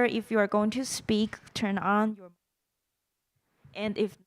if you are going to speak, turn on your and if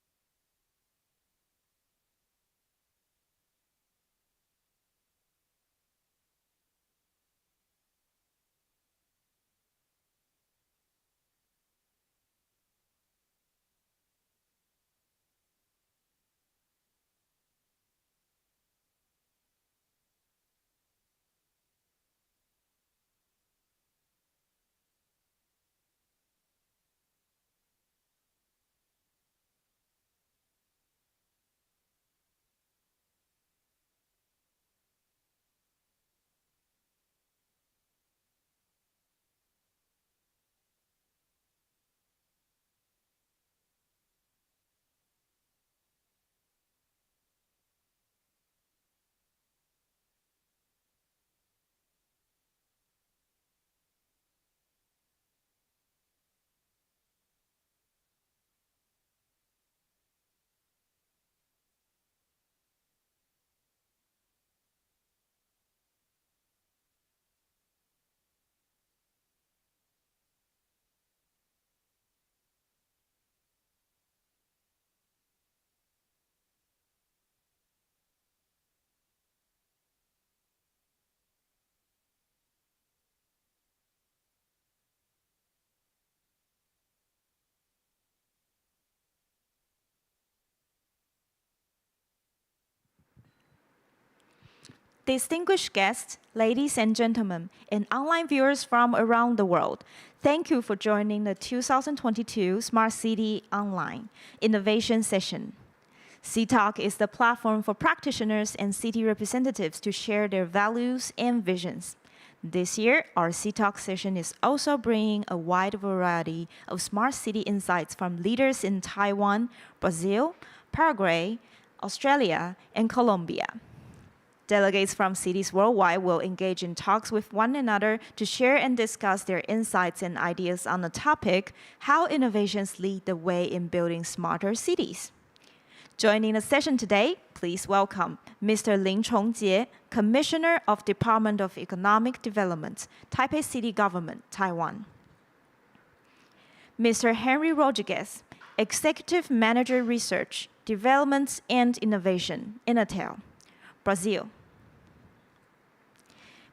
distinguished guests, ladies and gentlemen, and online viewers from around the world, thank you for joining the 2022 Smart City Online Innovation Session. CTalk is the platform for practitioners and city representatives to share their values and visions. This year, our CTalk session is also bringing a wide variety of smart city insights from leaders in Taiwan, Brazil, Paraguay, Australia, and Colombia. Delegates from cities worldwide will engage in talks with one another to share and discuss their insights and ideas on the topic, how innovations lead the way in building smarter cities. Joining the session today, please welcome Mr. Lin Chongjie, Commissioner of Department of Economic Development, Taipei City Government, Taiwan. Mr. Henry Rodriguez, Executive Manager Research, Development and Innovation, Inatel, Brazil.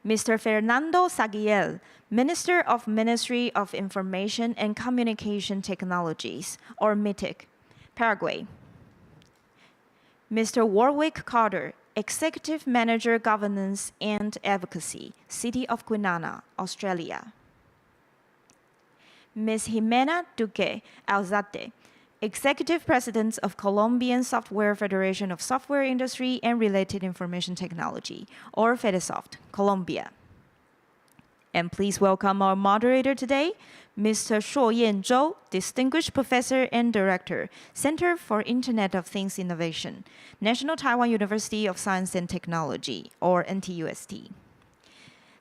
Mr. Fernando Saguiel, Minister of Ministry of Information and Communication Technologies, or MITIC, Paraguay. Mr. Warwick Carter, Executive Manager Governance and Advocacy, City of Kwinana, Australia. Ms. Jimena Duque Alzate, Executive President of Colombian Software Federation of Software Industry and Related Information Technology, or FEDESOFT, Colombia. And please welcome our moderator today, Mr. Shuoyan Zhou, Distinguished Professor and Director, Center for Internet of Things Innovation, National Taiwan University of Science and Technology, or NTUST.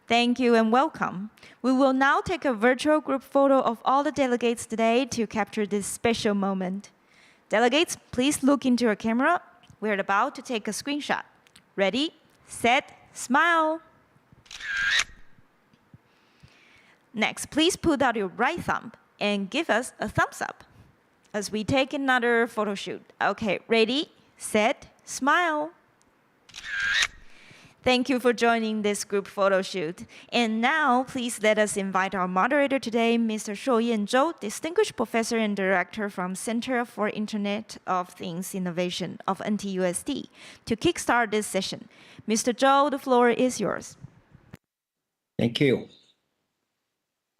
Thank you and welcome. We will now take a virtual group photo of all the delegates today to capture this special moment. Delegates, please look into your camera. We're about to take a screenshot. Ready, set, smile. Next, please put out your right thumb and give us a thumbs up as we take another photo shoot. Okay, ready, set, smile. Thank you for joining this group photo shoot. And now, please let us invite our moderator today, Mr. Shuoyan Zhou, Distinguished Professor and Director from Center for Internet of Things Innovation of NTUST, to kickstart this session. Mr. Zhou, the floor is yours. Thank you.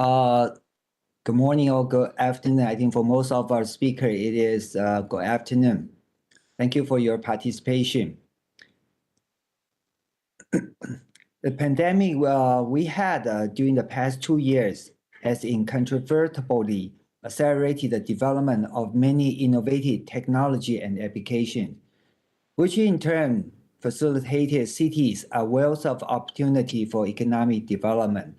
Good morning or good afternoon. I think for most of our speakers, it is good afternoon. Thank you for your participation. The pandemic we had during the past 2 years has incontrovertibly accelerated the development of many innovative technology and applications, which in turn facilitated cities a wealth of opportunity for economic development.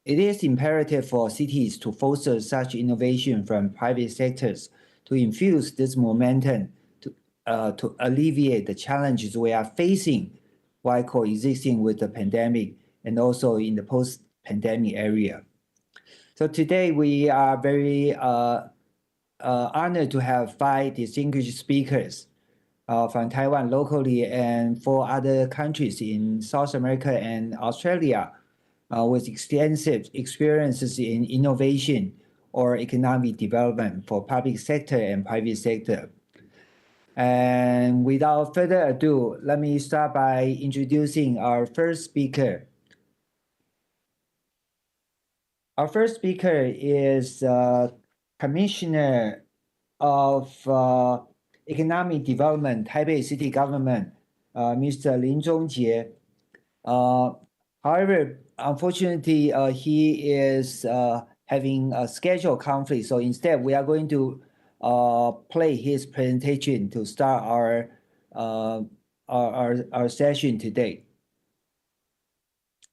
It is imperative for cities to foster such innovation from private sectors to infuse this momentum to alleviate the challenges we are facing while coexisting with the pandemic and also in the post-pandemic area. So today we are very honored to have 5 distinguished speakers from Taiwan locally and 4 other countries in South America and Australia with extensive experiences in innovation or economic development for public sector and private sector. And without further ado, let me start by introducing our first speaker. Our first speaker is Commissioner of Economic Development, Taipei City Government, Mr. Lin Zhongjie. However, unfortunately, he is having a schedule conflict. So instead, we are going to play his presentation to start our session today.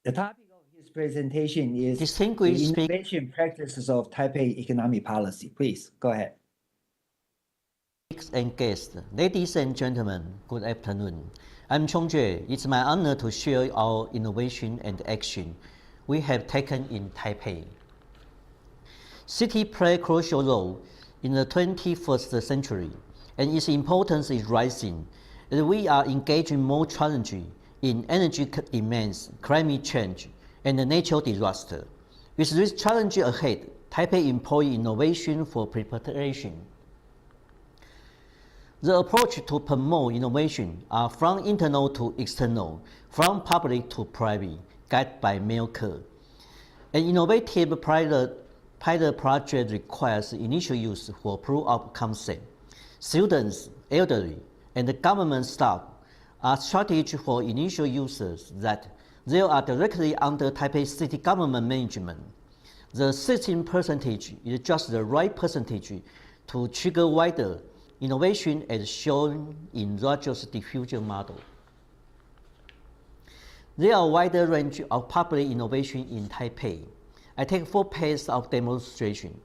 The topic of his presentation is the innovation practices of Taipei economic policy. Please go ahead. And guests, ladies and gentlemen, good afternoon. I'm Chongjie. It's my honor to share our innovation and action we have taken in Taipei. City play a crucial role in the 21st century, and its importance is rising as we are engaging more challenging in energy demands, climate change, and the natural disaster. With this challenge ahead, Taipei employs innovation for preparation. The approach to promote innovation are from internal to external, from public to private, guided by Maker. An innovative pilot project requires initial use for proof of concept. Students, elderly, and the government staff are strategies for initial users that they are directly under Taipei City government management. The 16% is just the right percentage to trigger wider innovation as shown in Rogers' diffusion model. There are a wider range of public innovation in Taipei. I take 4 paths of demonstration.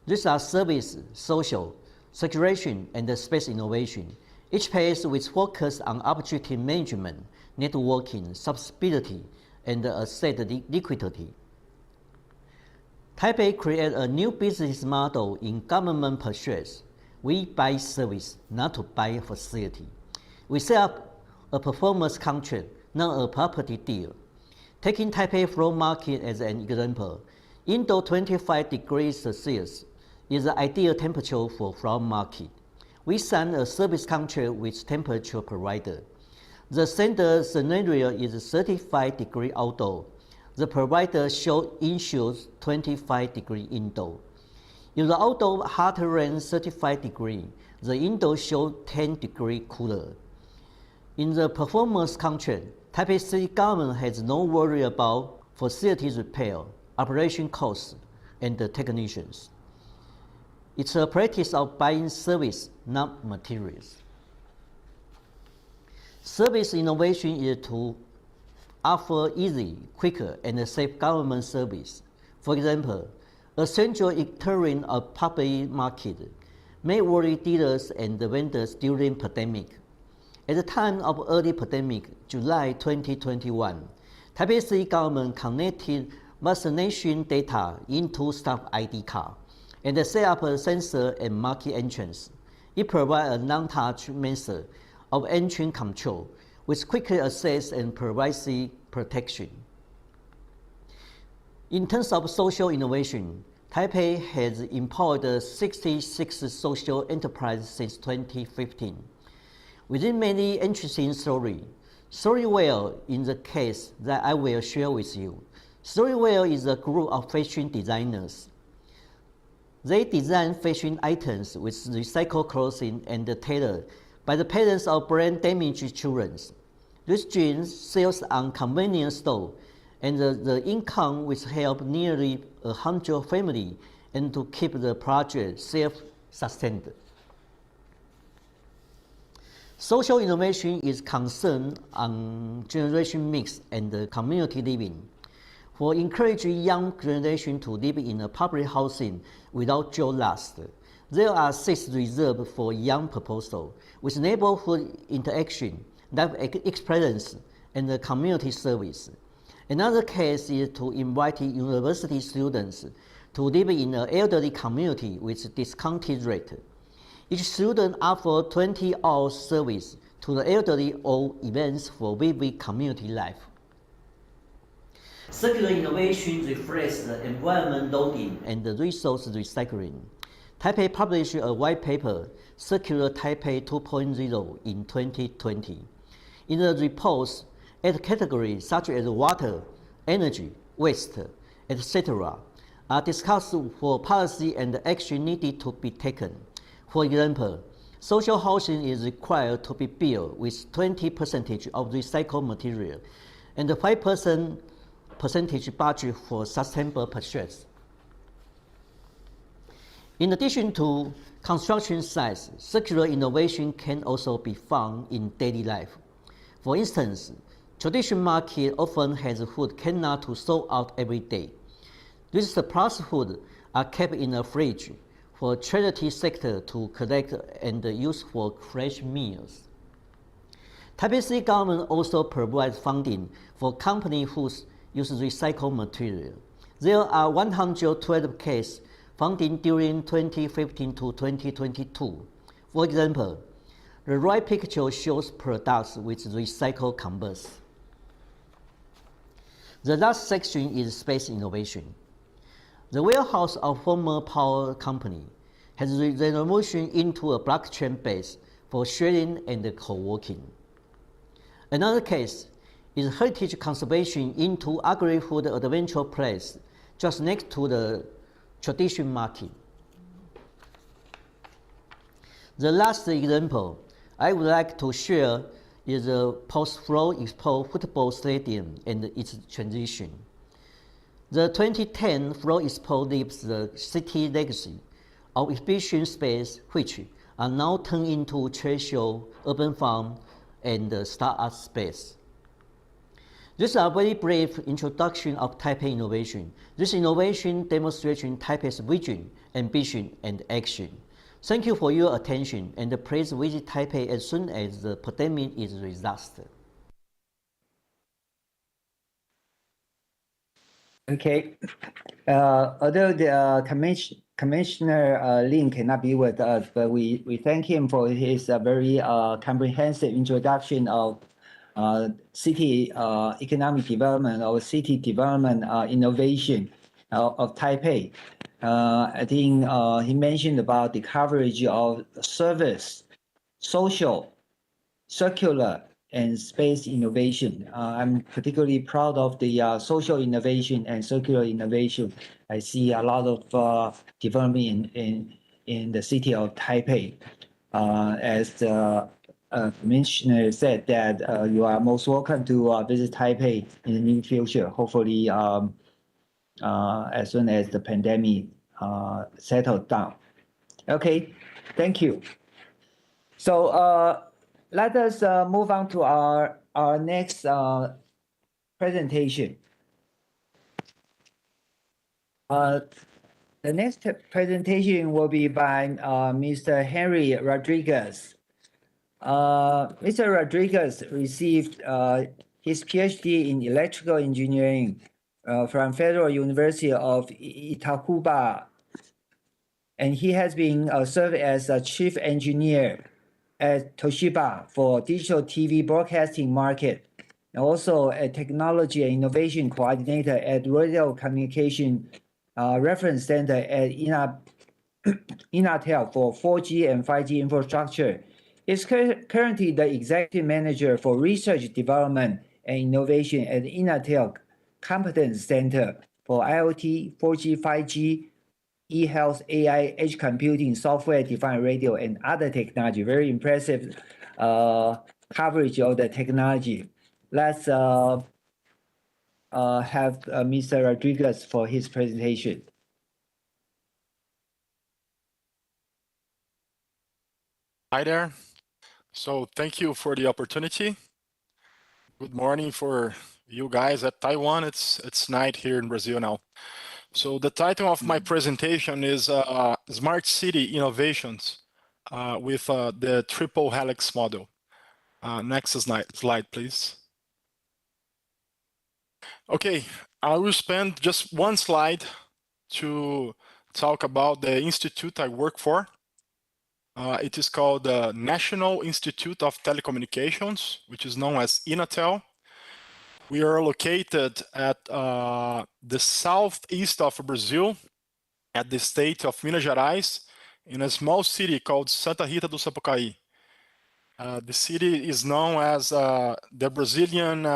These are service, social, circulation, and space innovation. Each path with focus on opportunity management, networking, subsidiarity, and asset liquidity. Taipei created a new business model in government purchase. We buy service, not to buy a facility. We set up a performance contract, not a property deal. Taking Taipei floor market as an example, indoor 25 degrees Celsius is the ideal temperature for floor market. We signed a service contract with temperature provider. The standard scenario is 35 degree outdoor. The provider ensures 25 degree indoor. If the outdoor hotter than 35 degrees, the indoor shows 10 degrees cooler. In the performance contract, Taipei City government has no worry about facilities repair, operation costs, and the technicians. It's a practice of buying service, not materials. Service innovation is to offer easy, quicker, and safe government service. For example, a central monitoring of public market may worry dealers and vendors during pandemic. At the time of early pandemic, July 2021, Taipei City government connected vaccination data into staff ID card and set up a sensor and market entrance. It provides a non-touch method of entry control with quickly access and privacy protection. In terms of social innovation, Taipei has employed 66 social enterprises since 2015. Within many interesting stories, Storywell in the case that I will share with you. Storywell is a group of fashion designers. They design fashion items with recycled clothing and tailored by the parents of brain-damaged children. These jeans sells on convenience store, and the income will help nearly 100 families and to keep the project self-sustained. Social innovation is concerned on generation mix and community living. For encouraging young generation to live in a public housing without job loss, there are 6 reserved for young proposals with neighborhood interaction, life experience, and community service. Another case is to invite university students to live in an elderly community with discounted rate. Each student offers 20 hours service to the elderly or events for vivid community life. Circular innovation reflects the environment loading and the resource recycling. Taipei published a white paper, Circular Taipei 2.0, in 2020. In the reports, 8 categories such as water, energy, waste, etc., are discussed for policy and action needed to be taken. For example, social housing is required to be built with 20% of recycled material and 5% budget for sustainable purchase. In addition to construction sites, circular innovation can also be found in daily life. For instance, traditional market often has food cannot to sold out every day. These surplus food are kept in a fridge for charity sector to collect and use for fresh meals. Taipei City government also provides funding for companies who use recycled material. There are 112 cases funding during 2015 to 2022. For example, the right picture shows products with recycled canvas. The last section is space innovation. The warehouse of former power company has revolution into a blockchain base for sharing and co-working. Another case is heritage conservation into agri-food adventure place just next to the traditional market. The last example I would like to share is the post-Flow Expo football stadium and its transition. The 2010 Flow Expo leaves the city legacy of exhibition space, which are now turned into trade show, urban farm, and startup space. This is a very brief introduction of Taipei innovation. This innovation demonstrates Taipei's vision, ambition, and action. Thank you for your attention, and please visit Taipei as soon as the pandemic is resolved. Okay. Although the Commissioner Lin cannot be with us, but we thank him for his very comprehensive introduction of city economic development or city development innovation of Taipei. I think he mentioned about the coverage of service, social, circular, and space innovation. I'm particularly proud of the social innovation and circular innovation. I see a lot of development in the city of Taipei. As the Commissioner said that you are most welcome to visit Taipei in the near future, hopefully as soon as the pandemic settles down. Okay, thank you. So let us move on to our next presentation. The next presentation will be by Mr. Henry Rodriguez. Mr. Rodriguez received his PhD in electrical engineering from Federal University of Itacuba, and he has been served as a chief engineer at Toshiba for digital TV broadcasting market, and also a technology and innovation coordinator at Radio Communication Reference Center at Inatel for 4G and 5G infrastructure. He's currently the executive manager for research development and innovation at Inatel Competence Center for IoT, 4G, 5G, e-health, AI, edge computing, software-defined radio, and other technology. Very impressive coverage of the technology. Let's have Mr. Rodriguez for his presentation. Hi there. So thank you for the opportunity. Good morning for you guys at Taiwan. It's night here in Brazil now. So the title of my presentation is Smart City Innovations with the triple helix model. Next slide, please. Okay, I will spend just one slide to talk about the institute I work for. It is called the National Institute of Telecommunications, which is known as Inatel. We are located at the southeast of Brazil, at the state of Minas Gerais, in a small city called Santa Rita do Sapucaí. The city is known as the Brazilian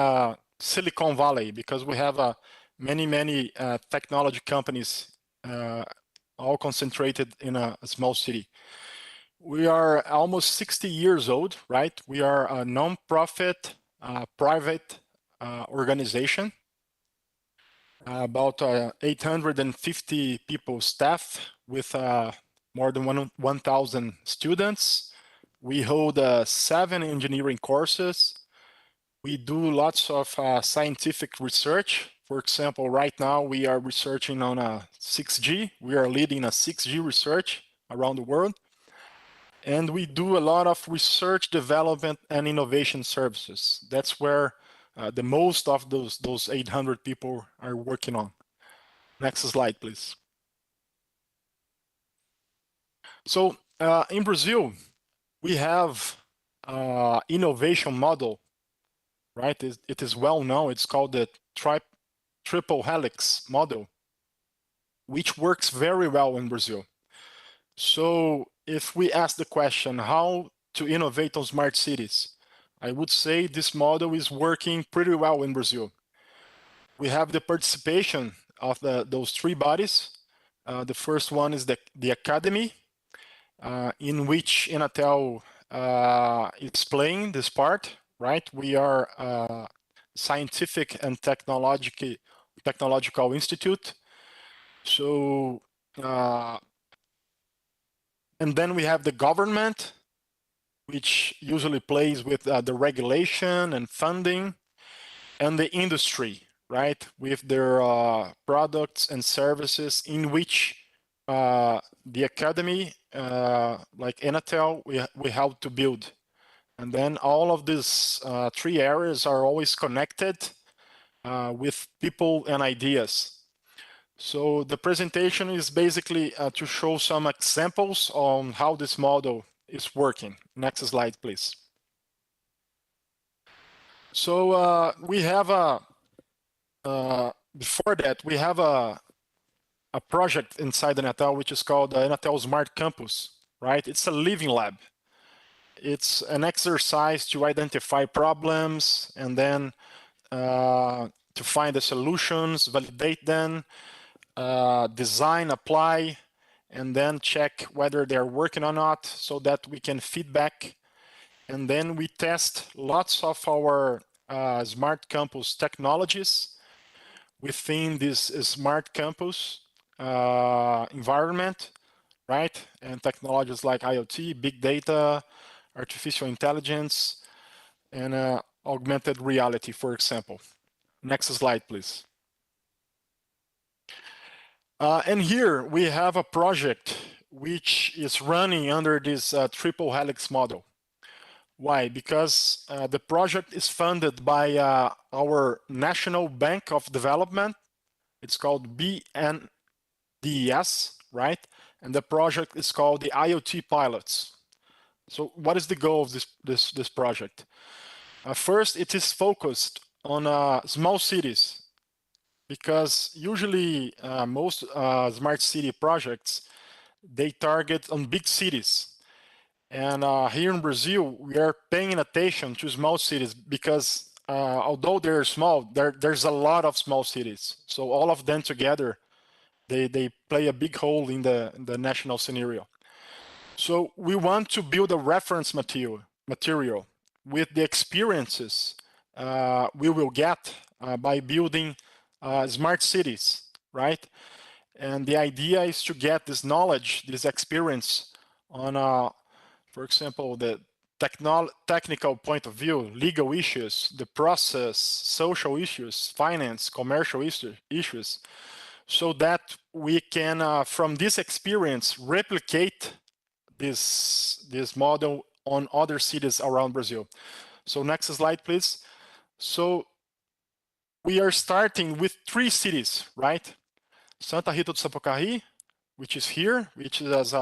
Silicon Valley because we have many technology companies all concentrated in a small city. We are almost 60 years old, right? We are a non-profit private organization, about 850 people staff with more than 1,000 students. We hold 7 engineering courses. We do lots of scientific research. For example, right now we are researching on 6G. We are leading a 6G research around the world. And we do a lot of research, development, and innovation services. That's where the most of those 800 people are working on. Next slide, please. So in Brazil, we have innovation model, right? It is well known. It's called the triple helix model, which works very well in Brazil. So if we ask the question, how to innovate on smart cities, I would say this model is working pretty well in Brazil. We have the participation of those 3 bodies. The first one is the academy, in which Inatel is playing this part, right? We are a scientific and technological institute. So, and then we have the government, which usually plays with the regulation and funding, and the industry, right? With their products and services, in which the academy, like Inatel, we help to build. And then all of these 3 areas are always connected with people and ideas. So the presentation is basically to show some examples on how this model is working. Next slide, please. So we have before that, we have a project inside the Inatel, which is called Inatel Smart Campus, right? It's a living lab. It's an exercise to identify problems and then to find the solutions, validate them, design, apply, and then check whether they're working or not so that we can feedback. And then we test lots of our smart campus technologies within this smart campus environment, right? And technologies like IoT, big data, artificial intelligence, and augmented reality, for example. Next slide, please. And here we have a project which is running under this triple helix model. Why? Because the project is funded by our National Bank of Development. It's called BNDES, right? And the project is called the Iot Pilots. So what is the goal of this project? First, it is focused on small cities, because usually most smart city projects, they target on big cities. And here in Brazil, we are paying attention to small cities because although they're small, there's a lot of small cities. So all of them together, they play a big role in the national scenario. So we want to build a reference material with the experiences we will get by building smart cities, right? And the idea is to get this knowledge, this experience on, for example, the technical point of view, legal issues, the process, social issues, finance, commercial issues, so that we can, from this experience, replicate this model on other cities around Brazil. So next slide, please. So we are starting with 3 cities, right? Santa Rita do Sapucaí, which is here, which is as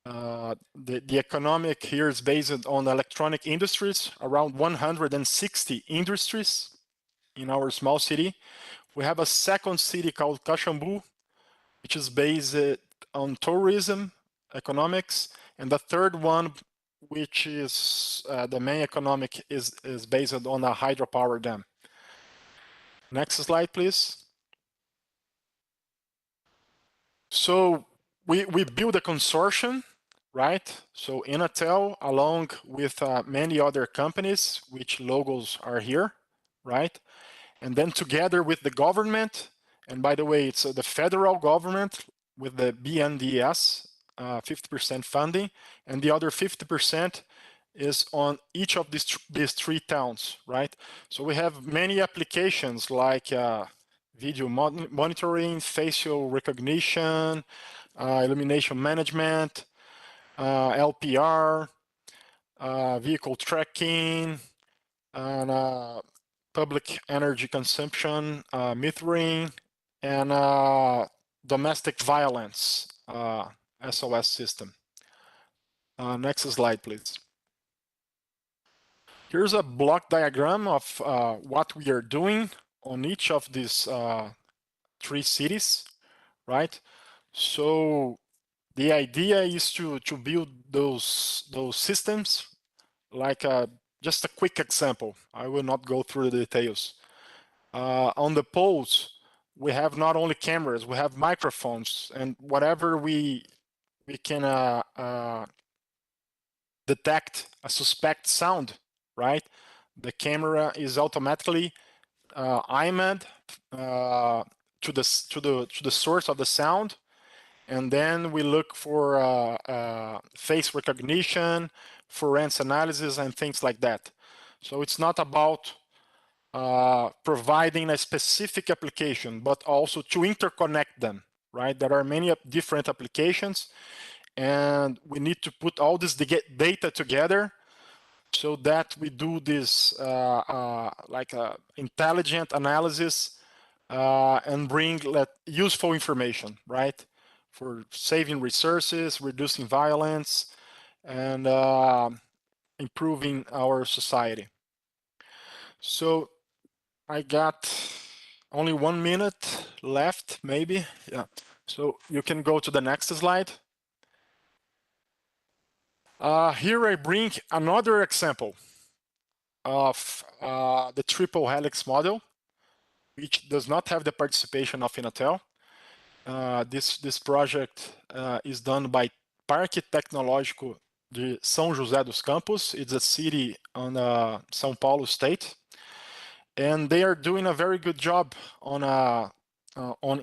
the economic here is based on electronic industries, around 160 industries in our small city. We have a second city called Caxambu, which is based on tourism, economics, and the third one, which is the main economic, is based on a hydropower dam. Next slide, please. So we build a consortium, right? So Inatel, along with many other companies, which logos are here, right? And then together with the government, and by the way, it's the federal government with the BNDES, 50% funding, and the other 50% is on each of these three towns, right? So we have many applications like video monitoring, facial recognition, illumination management, LPR, vehicle tracking, and public energy consumption, metering, and domestic violence SOS system. Next slide, please. Here's a block diagram of what we are doing on each of these three cities, right? So the idea is to build those systems. Like just a quick example, I will not go through the details. On the poles, we have not only cameras, we have microphones, and whatever we can detect a suspect sound, right? The camera is automatically IMA'd to the source of the sound, and then we look for face recognition, forensic analysis, and things like that. So it's not about providing a specific application, but also to interconnect them, right? There are many different applications, and we need to put all this data together so that we do this intelligent analysis and bring useful information, right? For saving resources, reducing violence, and improving our society. So I got only 1 minute left, maybe. Yeah. So you can go to the next slide. Here I bring another example of the triple helix model, which does not have the participation of Inatel. This project is done by Parque Tecnológico de São José dos Campos. It's a city on São Paulo state, and they are doing a very good job on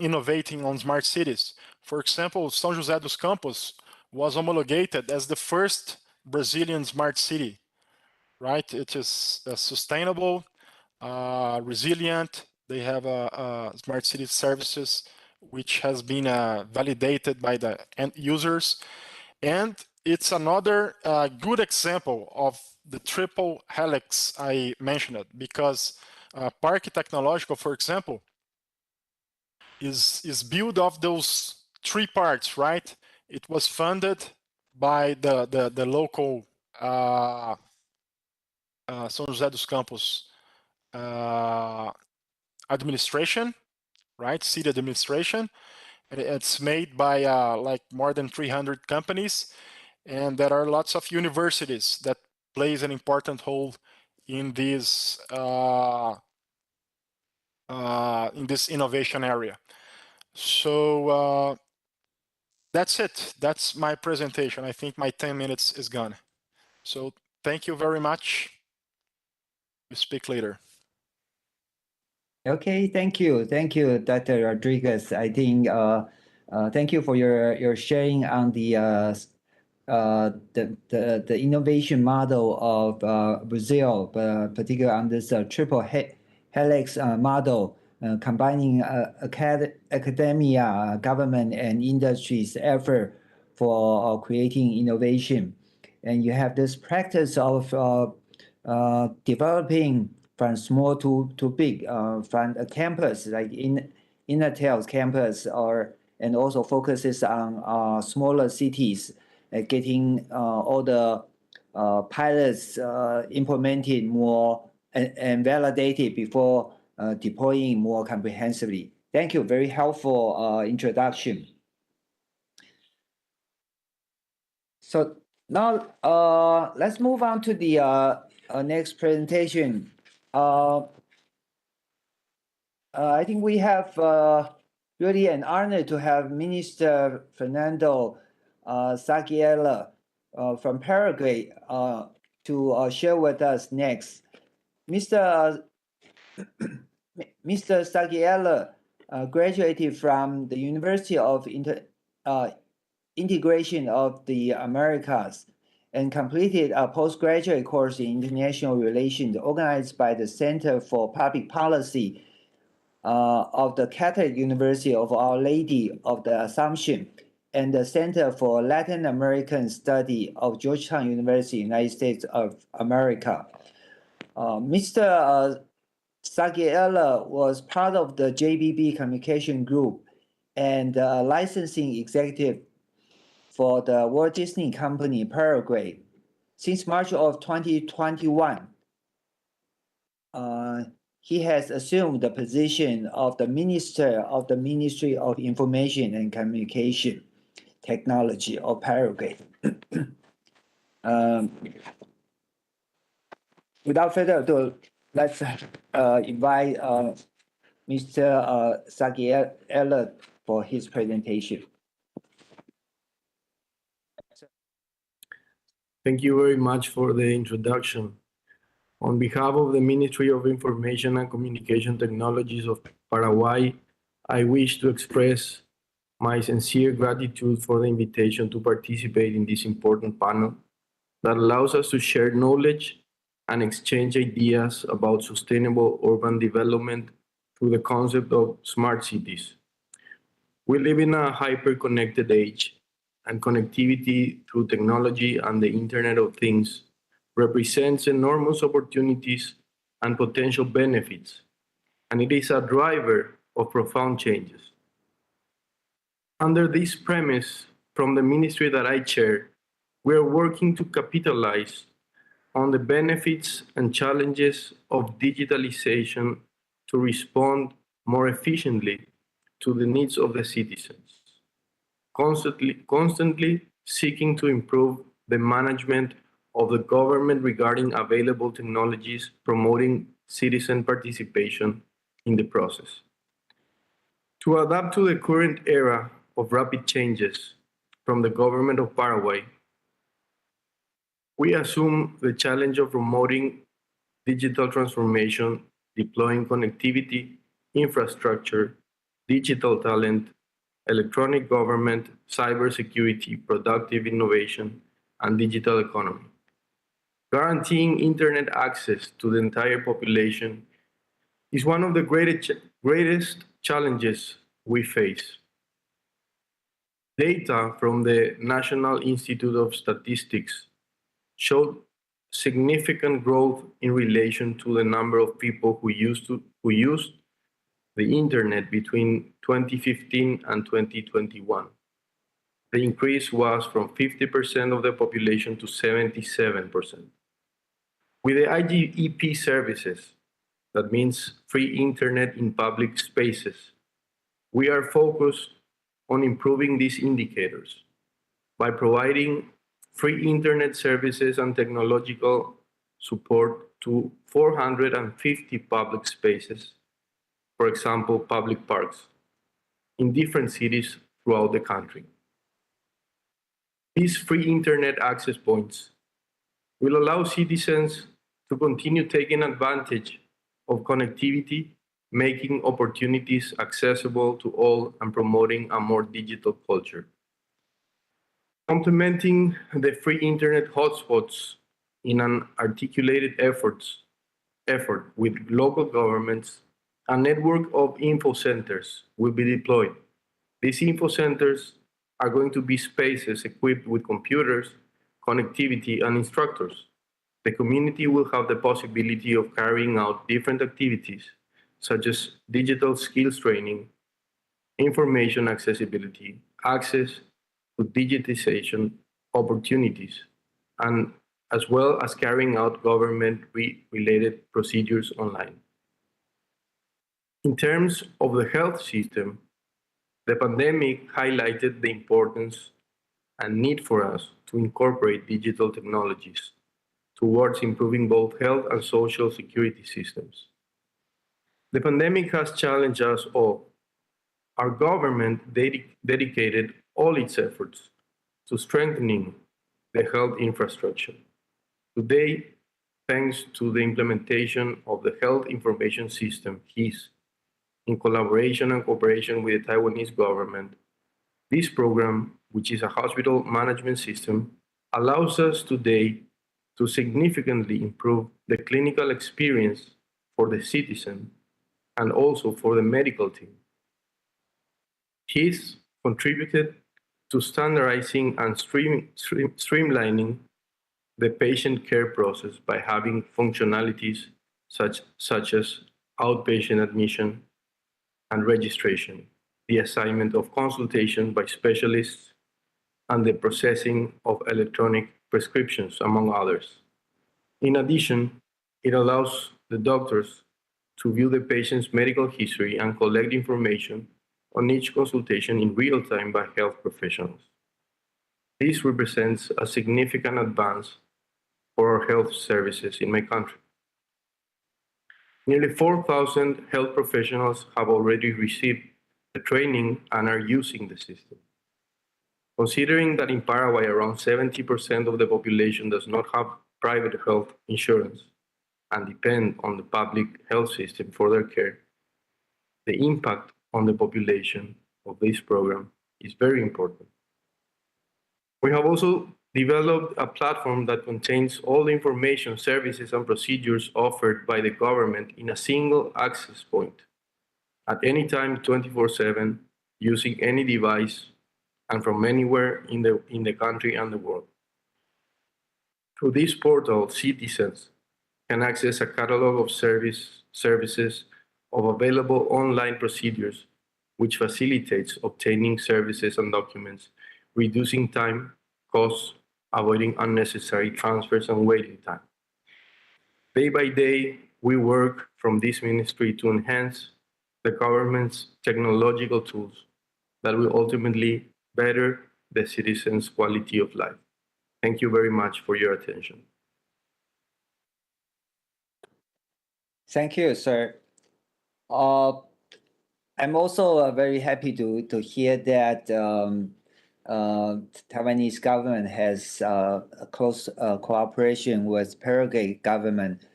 innovating on smart cities. For example, São José dos Campos was homologated as the first Brazilian smart city, right? It is sustainable, resilient. They have smart city services, which has been validated by the end users. And it's another good example of the triple helix I mentioned, because Parque Tecnológico, for example, is built of those three parts, right? It was funded by the local São José dos Campos administration, right? City administration. It's made by like more than 300 companies, and there are lots of universities that plays an important role in this innovation area. So that's it. That's my presentation. I think my 10 minutes is gone. So thank you very much. We speak later. Okay, thank you, Dr. Rodriguez. I think thank you for your sharing on the innovation model of Brazil, particularly on this triple helix model, combining academia, government, and industry's effort for creating innovation. And you have this practice of developing from small to big, from a campus like Intel's campus and also focuses on smaller cities, getting all the pilots implemented more and validated before deploying more comprehensively. Thank you. Very helpful introduction. So now let's move on to the next presentation. I think we have really an honor to have Minister Fernando Sagiela from Paraguay to share with us next. Mr. Sagiela graduated from the University of Integration of the Americas and completed a postgraduate course in international relations organized by the Center for Public Policy of the Catholic University of Our Lady of the Assumption and the Center for Latin American Study of Georgetown University, United States of America. Mr. Sagiela was part of the JBB Communication Group and licensing executive for the Walt Disney Company Paraguay. Since March of 2021, he has assumed the position of the Minister of the Ministry of Information and Communication Technology of Paraguay. Without further ado, let's invite Mr. Sagiela for his presentation. Thank you very much for the introduction. On behalf of the Ministry of Information and Communication Technologies of Paraguay, I wish to express my sincere gratitude for the invitation to participate in this important panel that allows us to share knowledge and exchange ideas about sustainable urban development through the concept of smart cities. We live in a hyper-connected age, and connectivity through technology and the Internet of Things represents enormous opportunities and potential benefits, and it is a driver of profound changes. Under this premise, from the ministry that I chair, we are working to capitalize on the benefits and challenges of digitalization to respond more efficiently to the needs of the citizens, constantly seeking to improve the management of the government regarding available technologies, promoting citizen participation in the process. To adapt to the current era of rapid changes from the government of Paraguay, we assume the challenge of promoting digital transformation, deploying connectivity, infrastructure, digital talent, electronic government, cybersecurity, productive innovation, and digital economy. Guaranteeing internet access to the entire population is one of the greatest challenges we face. Data from the National Institute of Statistics showed significant growth in relation to the number of people who used the internet between 2015 and 2021. The increase was from 50% of the population to 77%. With the IGEP services, that means free internet in public spaces, we are focused on improving these indicators by providing free internet services and technological support to 450 public spaces, for example, public parks, in different cities throughout the country. These free internet access points will allow citizens to continue taking advantage of connectivity, making opportunities accessible to all and promoting a more digital culture. Complementing the free internet hotspots in an articulated effort with local governments, a network of info centers will be deployed. These info centers are going to be spaces equipped with computers, connectivity, and instructors. The community will have the possibility of carrying out different activities, such as digital skills training, information accessibility, access to digitization opportunities, and as well as carrying out government-related procedures online. In terms of the health system, the pandemic highlighted the importance and need for us to incorporate digital technologies towards improving both health and social security systems. The pandemic has challenged us all. Our government dedicated all its efforts to strengthening the health infrastructure. Today, thanks to the implementation of the Health Information System, HIS, in collaboration and cooperation with the Taiwanese government, this program, which is a hospital management system, allows us today to significantly improve the clinical experience for the citizen and also for the medical team. HIS contributed to standardizing and streamlining the patient care process by having functionalities such as outpatient admission and registration, the assignment of consultation by specialists, and the processing of electronic prescriptions, among others. In addition, it allows the doctors to view the patient's medical history and collect information on each consultation in real time by health professionals. This represents a significant advance for our health services in my country. Nearly 4,000 health professionals have already received the training and are using the system. Considering that in Paraguay around 70% of the population does not have private health insurance and depend on the public health system for their care, the impact on the population of this program is very important. We have also developed a platform that contains all the information, services, and procedures offered by the government in a single access point at any time 24/7 using any device and from anywhere in the country and the world. Through this portal, citizens can access a catalog of services of available online procedures, which facilitates obtaining services and documents, reducing time, costs, avoiding unnecessary transfers and waiting time. Day by day, we work from this ministry to enhance the government's technological tools that will ultimately better the citizens' quality of life. Thank you very much for your attention. Thank you, sir. I'm also very happy to hear that Taiwanese government has a close cooperation with Paraguay government.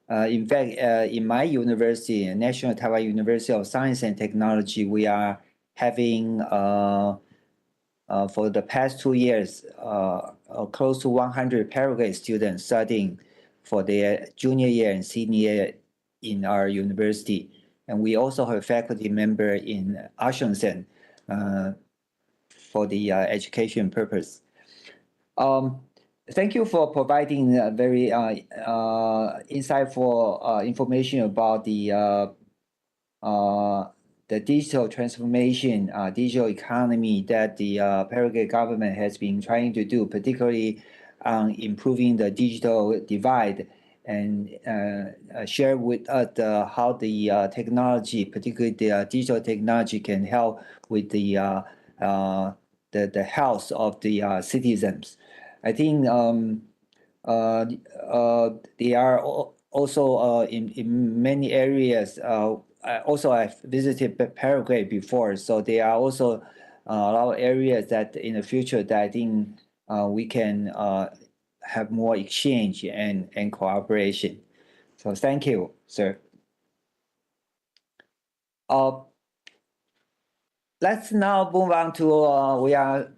In fact, in my university, National Taiwan University of Science and Technology, we are having for the past 2 years close to 100 Paraguay students studying for their junior year and senior year in our university. And we also have a faculty member in Ashansen for the education purpose. Thank you for providing very insightful information about the digital transformation, digital economy that the Paraguay government has been trying to do, particularly on improving the digital divide, and share with us how the technology, particularly the digital technology, can help with the health of the citizens. I think they are also in many areas. I've visited Paraguay before, so there are also a lot of areas that in the future that I think we can have more exchange and cooperation. So thank you, sir. Let's now move on to, we are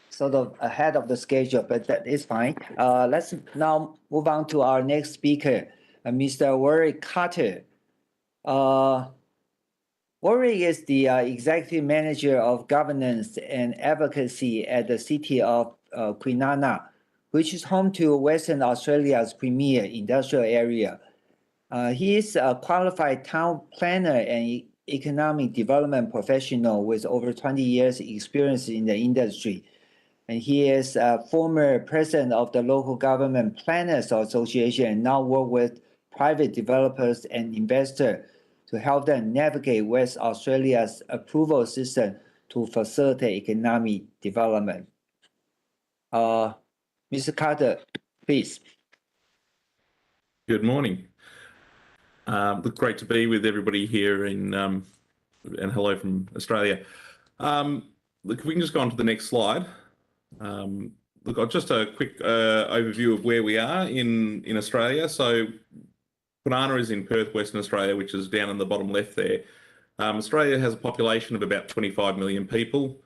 sort of ahead of the schedule, but that is fine. Let's now move on to our next speaker, Mr. Warwick Carter. Warwick is the Executive Manager of Governance and Advocacy at the city of Kwinana, which is home to Western Australia's premier industrial area. He is a qualified town planner and economic development professional with over 20 years experience in the industry. And he is a former president of the Local Government Planners Association and now work with private developers and investors to help them navigate West Australia's approval system to facilitate economic development. Mr. Carter, please. Good morning. Look, great to be with everybody here and hello from Australia. Look, if we can just go on to the next slide. Look, just a quick overview of where we are in Australia. So Kwinana is in Perth, Western Australia, which is down in the bottom left there. Australia has a population of about 25 million people.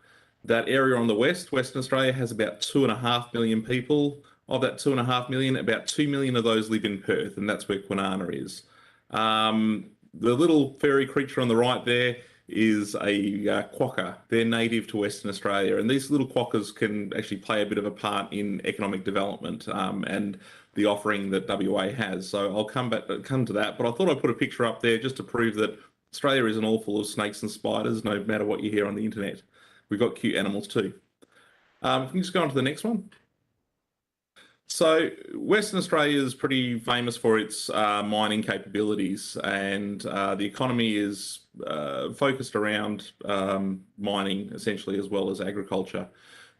That area on the Western Australia, has about 2.5 million people. Of that 2.5 million, about 2 million of those live in Perth, and that's where Kwinana is. The little furry creature on the right there is a quokka. They're native to Western Australia, and these little quokkas can actually play a bit of a part in economic development and the offering that WA has. So I'll come to that, but I thought I'd put a picture up there just to prove that Australia isn't all full of snakes and spiders, no matter what you hear on the internet. We've got cute animals too. If we can just go on to the next one. So Western Australia is pretty famous for its mining capabilities, and the economy is focused around mining essentially, as well as agriculture.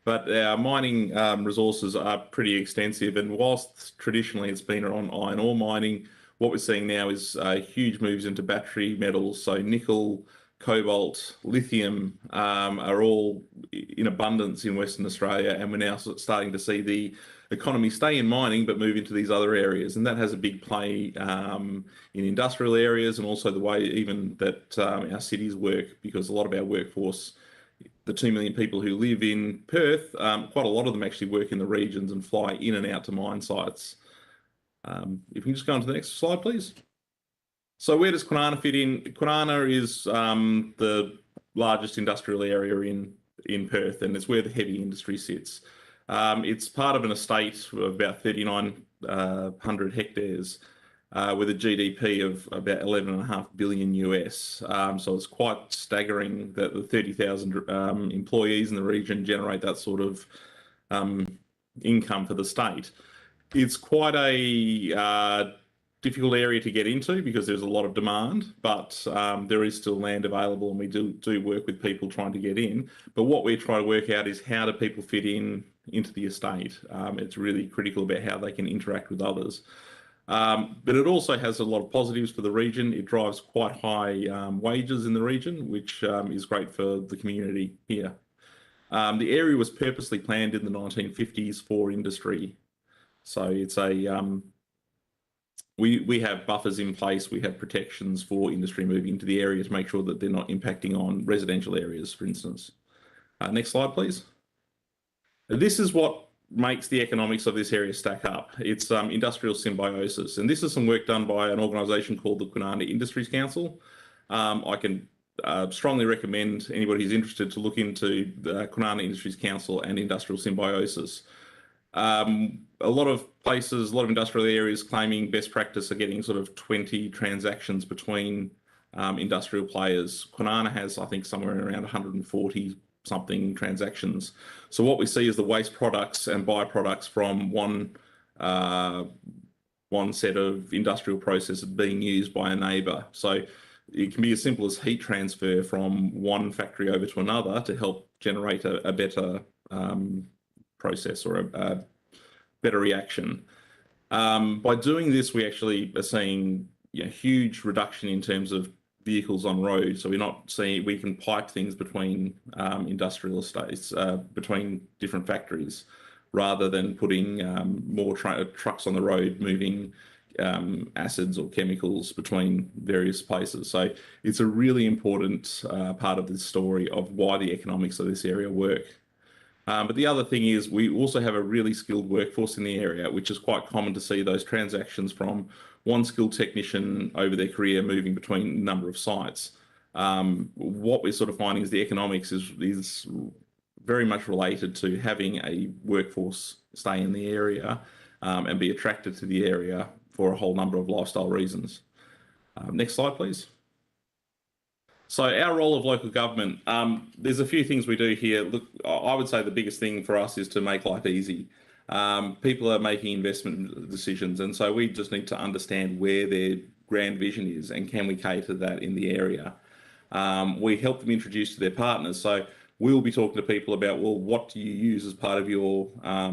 But our mining resources are pretty extensive, and whilst traditionally it's been on iron ore mining, what we're seeing now is huge moves into battery metals. So nickel, cobalt, lithium are all in abundance in Western Australia, and we're now starting to see the economy stay in mining but move into these other areas, and that has a big play in industrial areas and also the way even that our cities work, because a lot of our workforce, the 2 million people who live in Perth, quite a lot of them actually work in the regions and fly in and out to mine sites. If we can just go on to the next slide, please. So where does Kwinana fit in? Kwinana is the largest industrial area in Perth, and it's where the heavy industry sits. It's part of an estate of about 3,900 hectares with a GDP of about 11.5 billion US. So it's quite staggering that the 30,000 employees in the region generate that sort of income for the state. It's quite a difficult area to get into because there's a lot of demand, but there is still land available, and we do work with people trying to get in. But what we're trying to work out is how do people fit into the estate. It's really critical about how they can interact with others. But it also has a lot of positives for the region. It drives quite high wages in the region, which is great for the community here. The area was purposely planned in the 1950s for industry. So it's we have buffers in place, we have protections for industry moving into the area to make sure that they're not impacting on residential areas, for instance. Next slide, please. This is what makes the economics of this area stack up. It's industrial symbiosis, and this is some work done by an organisation called the Kwinana Industries Council. I can strongly recommend anybody who's interested to look into the Kwinana Industries Council and industrial symbiosis. A lot of places, a lot of industrial areas claiming best practice are getting sort of 20 transactions between industrial players. Kwinana has, I think, somewhere around 140 something transactions. So what we see is the waste products and byproducts from one set of industrial processes being used by a neighbour. So it can be as simple as heat transfer from one factory over to another to help generate a better process or a better reaction. By doing this, we actually are seeing huge reduction in terms of vehicles on road. So we're not seeing, we can pipe things between industrial estates, between different factories, rather than putting more trucks on the road moving acids or chemicals between various places. So it's a really important part of the story of why the economics of this area work. But the other thing is we also have a really skilled workforce in the area, which is quite common to see those transactions from one skilled technician over their career moving between a number of sites. What we're sort of finding is the economics is very much related to having a workforce stay in the area and be attracted to the area for a whole number of lifestyle reasons. Next slide, please. So our role of local government, there's a few things we do here. Look, I would say the biggest thing for us is to make life easy. People are making investment decisions, and so we just need to understand where their grand vision is and can we cater to that in the area. We help them introduce to their partners. So we'll be talking to people about, well, what do you use as part of your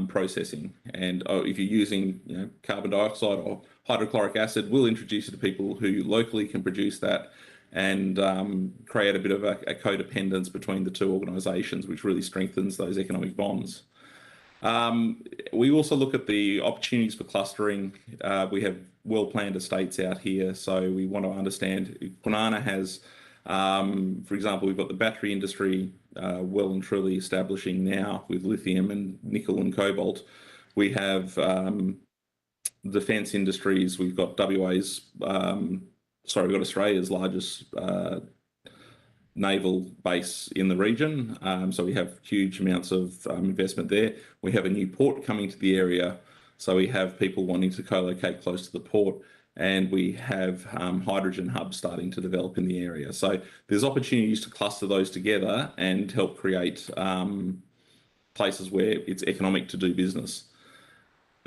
processing? And if you're using carbon dioxide or hydrochloric acid, we'll introduce you to people who locally can produce that and create a bit of a codependence between the two organisations, which really strengthens those economic bonds. We also look at the opportunities for clustering. We have well-planned estates out here, so we want to understand. Kwinana has, for example, we've got the battery industry well and truly establishing now with lithium and nickel and cobalt. We have defence industries. We've got we've got Australia's largest naval base in the region. So we have huge amounts of investment there. We have a new port coming to the area. So we have people wanting to co-locate close to the port, and we have hydrogen hubs starting to develop in the area. So there's opportunities to cluster those together and help create places where it's economic to do business.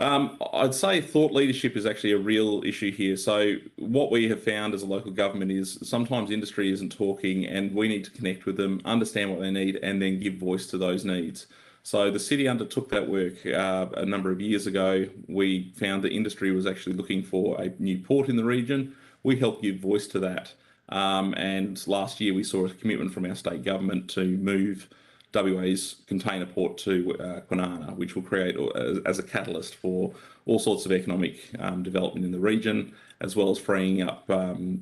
I'd say thought leadership is actually a real issue here. So what we have found as a local government is sometimes industry isn't talking, and we need to connect with them, understand what they need, and then give voice to those needs. So the city undertook that work a number of years ago. We found the industry was actually looking for a new port in the region. We helped give voice to that. And last year we saw a commitment from our state government to move WA's container port to Kwinana, which will create as a catalyst for all sorts of economic development in the region, as well as freeing up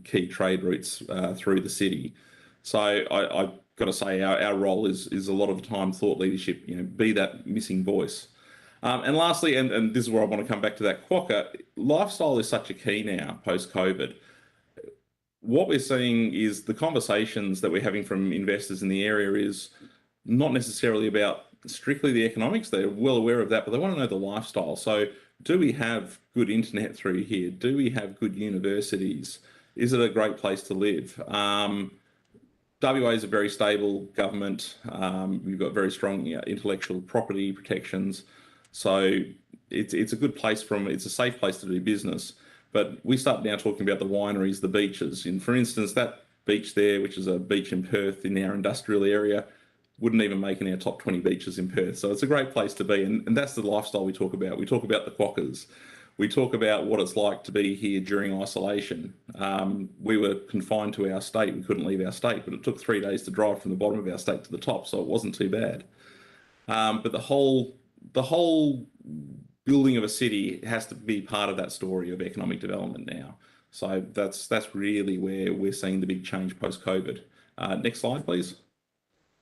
key trade routes through the city. So I've got to say our role is a lot of the time thought leadership, be that missing voice. And lastly, and this is where I want to come back to that quokka, lifestyle is such a key now post-COVID. What we're seeing is the conversations that we're having from investors in the area is not necessarily about strictly the economics. They're well aware of that, but they want to know the lifestyle. So do we have good internet through here? Do we have good universities? Is it a great place to live? WA is a very stable government. We've got very strong intellectual property protections. So it's a good place it's a safe place to do business. But we start now talking about the wineries, the beaches. And for instance, that beach there, which is a beach in Perth in our industrial area, wouldn't even make in our top 20 beaches in Perth. So it's a great place to be. And that's the lifestyle we talk about. We talk about the quokkas. We talk about what it's like to be here during isolation. We were confined to our state. We couldn't leave our state, but it took 3 days to drive from the bottom of our state to the top. So it wasn't too bad. But the whole building of a city has to be part of that story of economic development now. So that's really where we're seeing the big change post-COVID. Next slide, please.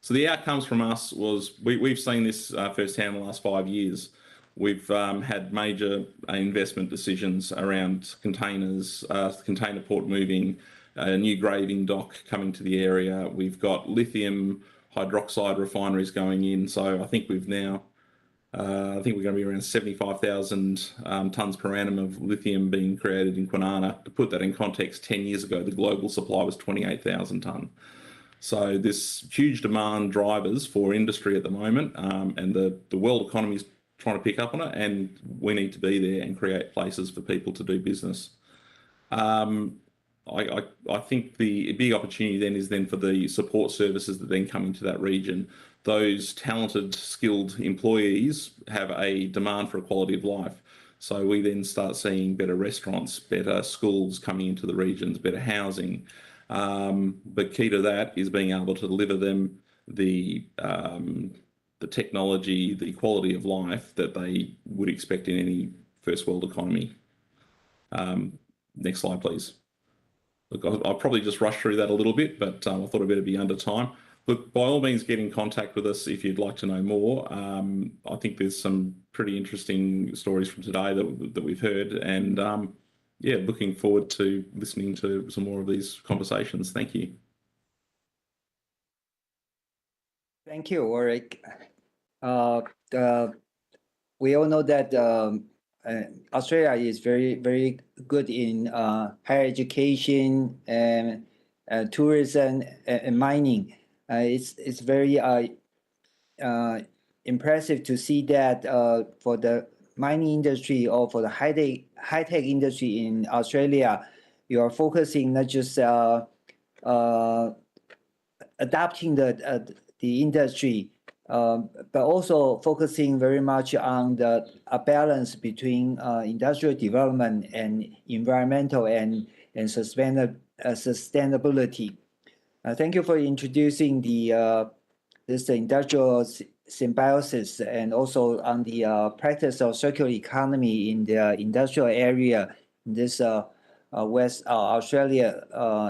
So the outcomes from us was we've seen this firsthand in the last 5 years. We've had major investment decisions around containers, container port moving, a new graving dock coming to the area. We've got lithium hydroxide refineries going in. So I think we've now, I think we're going to be around 75,000 tonnes per annum of lithium being created in Kwinana. To put that in context, 10 years ago, the global supply was 28,000 tonne. So there's huge demand drivers for industry at the moment, and the world economy is trying to pick up on it, and we need to be there and create places for people to do business. I think the big opportunity then is for the support services that then come into that region. Those talented, skilled employees have a demand for a quality of life. So we then start seeing better restaurants, better schools coming into the regions, better housing. But key to that is being able to deliver them the technology, the quality of life that they would expect in any first world economy. Next slide, please. Look, I'll probably just rush through that a little bit, but I thought I'd better be under time. Look, by all means, get in contact with us if you'd like to know more. I think there's some pretty interesting stories from today that we've heard, and yeah, looking forward to listening to some more of these conversations. Thank you. Thank you, Warwick. We all know that Australia is very, very good in higher education and tourism, and mining. It's very impressive to see that for the mining industry or for the high-tech industry in Australia, you are focusing not just adapting the industry, but also focusing very much on the balance between industrial development and environmental and sustainability. Thank you for introducing this industrial symbiosis and also on the practice of circular economy in the industrial area in this West Australia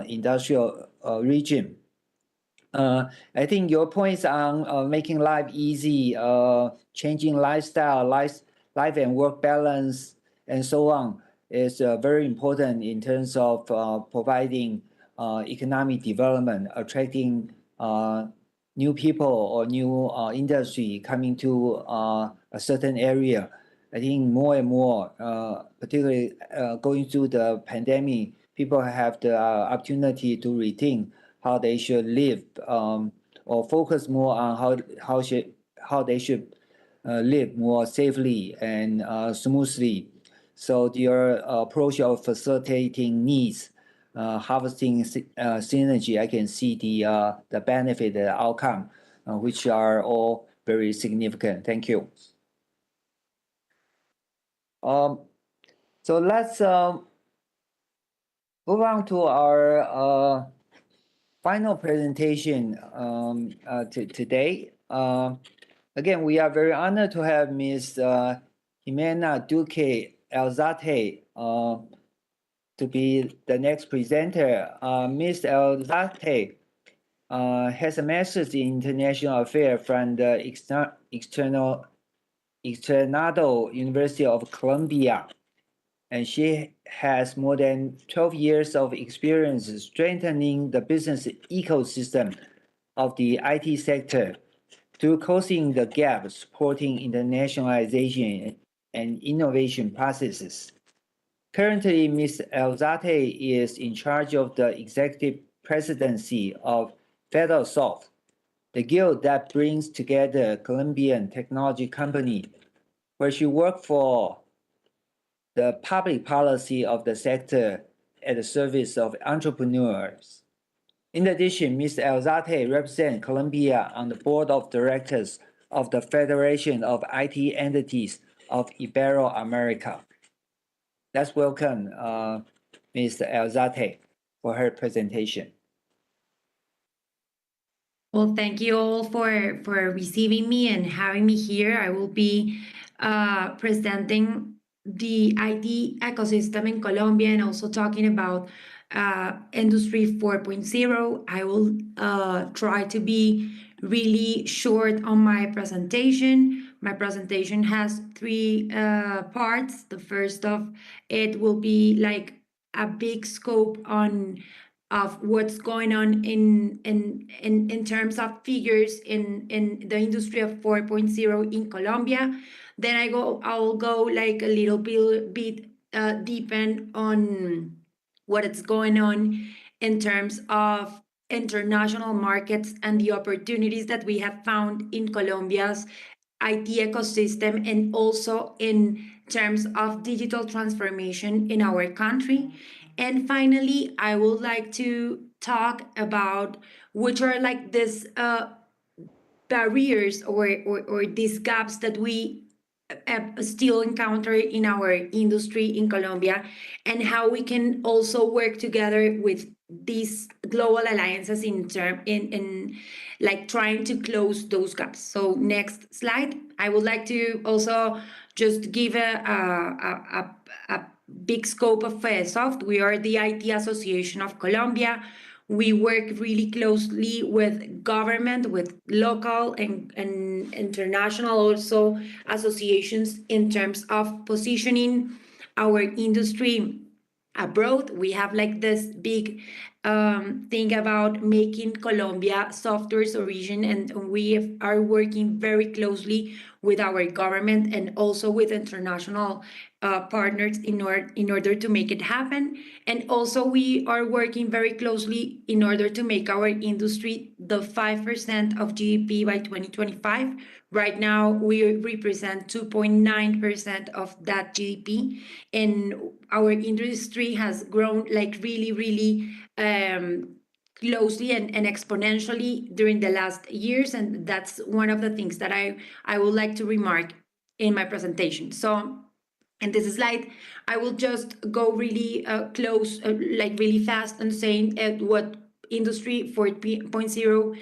industrial region. I think your points on making life easy, changing lifestyle, life and work balance, and so on is very important in terms of providing economic development, attracting new people or new industry coming to a certain area. I think more and more, particularly going through the pandemic, people have the opportunity to rethink how they should live, or focus more on how they should live more safely and smoothly. So your approach of facilitating needs, harvesting synergy, I can see the benefit, the outcome, which are all very significant. Thank you. So let's move on to our final presentation today. Again, we are very honored to have Ms. Jimena Duque Alzate to be the next presenter. Ms. Alzate has a master's in international affairs from the Externado University of Colombia, and she has more than 12 years of experience strengthening the business ecosystem of the IT sector through closing the gap, supporting internationalization and innovation processes. Currently, Ms. Alzate is in charge of the executive presidency of FederSoft, the guild that brings together Colombian technology companies, where she worked for the public policy of the sector at the service of entrepreneurs. In addition, Ms. Alzate represents Colombia on the board of directors of the Federation of IT Entities of Ibero-America. Let's welcome Ms. Alzate for her presentation. Well, thank you all for receiving me and having me here. I will be presenting the IT ecosystem in Colombia and also talking about Industry 4.0. I will try to be really short on my presentation. My presentation has three parts. The first of it will be like a big scope of what's going on in terms of figures in the industry of 4.0 in Colombia. Then I'll go like a little bit deeper on what is going on in terms of international markets and the opportunities that we have found in Colombia's IT ecosystem, and also in terms of digital transformation in our country. And finally, I would like to talk about which are like these barriers or these gaps that we still encounter in our industry in Colombia, and how we can also work together with these global alliances in like trying to close those gaps. So next slide. I would like to also just give a big scope of FederSoft. We are the IT Association of Colombia. We work really closely with government, with local and international also associations in terms of positioning our industry abroad. We have like this big think about making Colombia software's origin, and we are working very closely with our government and also with international partners in order to make it happen. And also we are working very closely in order to make our industry the 5% of GDP by 2025. Right now, we represent 2.9% of that GDP, and our industry has grown like really, really closely and exponentially during the last years, and that's one of the things that I would like to remark in my presentation. So, in this slide, I will just go really close, like really fast, and saying what Industry 4.0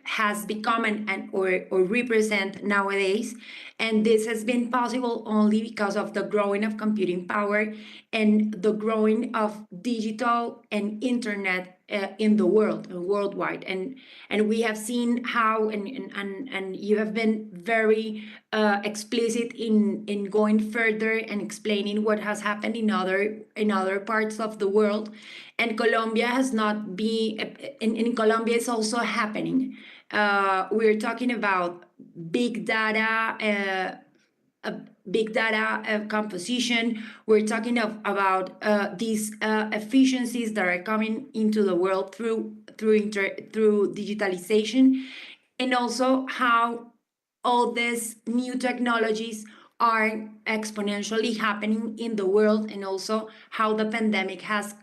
has become or represent nowadays. And this has been possible only because of the growing of computing power and the growing of digital and internet in the world, worldwide. And we have seen how, and you have been very explicit in going further and explaining what has happened in other parts of the world. And Colombia has not been, in Colombia it's also happening. We're talking about big data, composition. We're talking about these efficiencies that are coming into the world through digitalization, and also how all these new technologies are exponentially happening in the world, and also how the pandemic has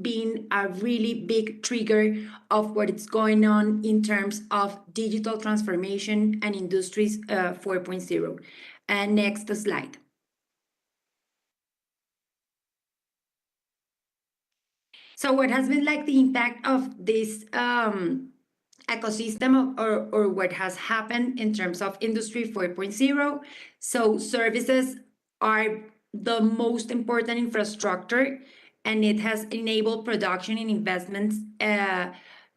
been a really big trigger of what is going on in terms of digital transformation and industries 4.0. And next slide. So what has been like the impact of this ecosystem or what has happened in terms of Industry 4.0? So services are the most important infrastructure, and it has enabled production and investments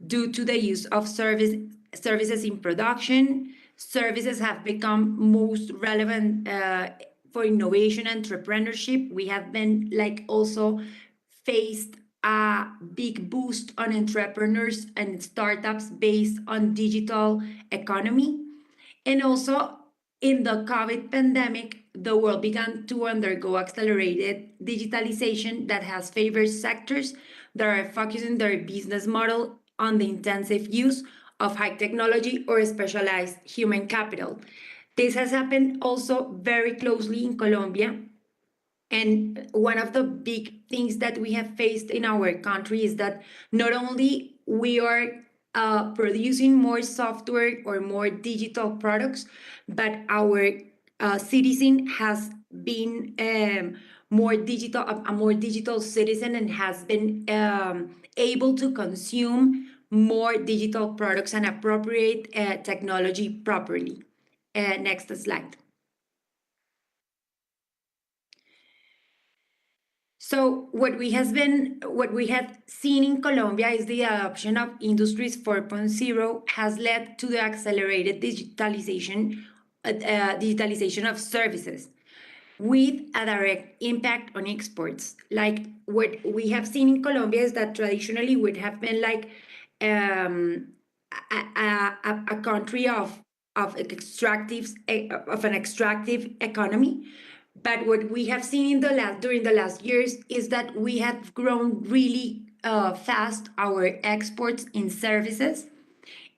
due to the use of services in production. Services have become most relevant for innovation and entrepreneurship. We have been like also faced a big boost on entrepreneurs and startups based on digital economy. And also in the COVID pandemic, the world began to undergo accelerated digitalization that has favored sectors that are focusing their business model on the intensive use of high technology or specialized human capital. This has happened also very closely in Colombia. And one of the big things that we have faced in our country is that not only we are producing more software or more digital products, but our citizen has been a more digital citizen, and has been able to consume more digital products and appropriate technology properly. Next slide. So what we have seen in Colombia is the adoption of Industries 4.0 has led to the accelerated digitalization of services, with a direct impact on exports. Like what we have seen in Colombia is that traditionally would have been like a country of an extractive economy. But what we have seen during the last years is that we have grown really fast our exports in services,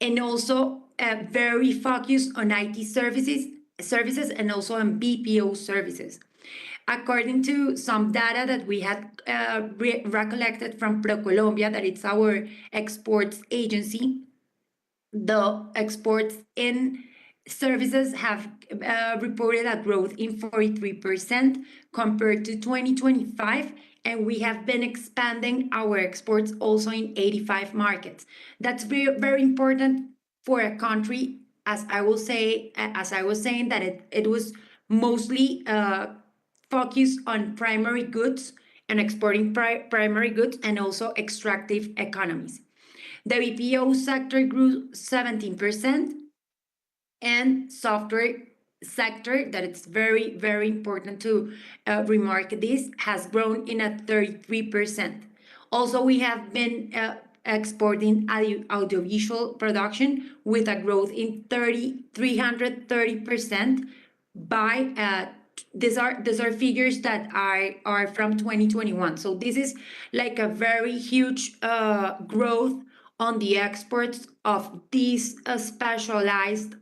and also very focused on IT services and also on BPO services. According to some data that we had recollected from ProColombia, that it's our exports agency, the exports in services have reported a growth in 43% compared to 2025, and we have been expanding our exports also in 85 markets. That's very, very important for a country, as I was saying, that it was mostly focused on primary goods and exporting primary goods, and also extractive economies. The BPO sector grew 17%, and software sector, that it's very, very important to remark this, has grown in at 33%. Also, we have been exporting audiovisual production with a growth in 330% by these are figures that are from 2021. So this is like a very huge growth on the exports of these specialized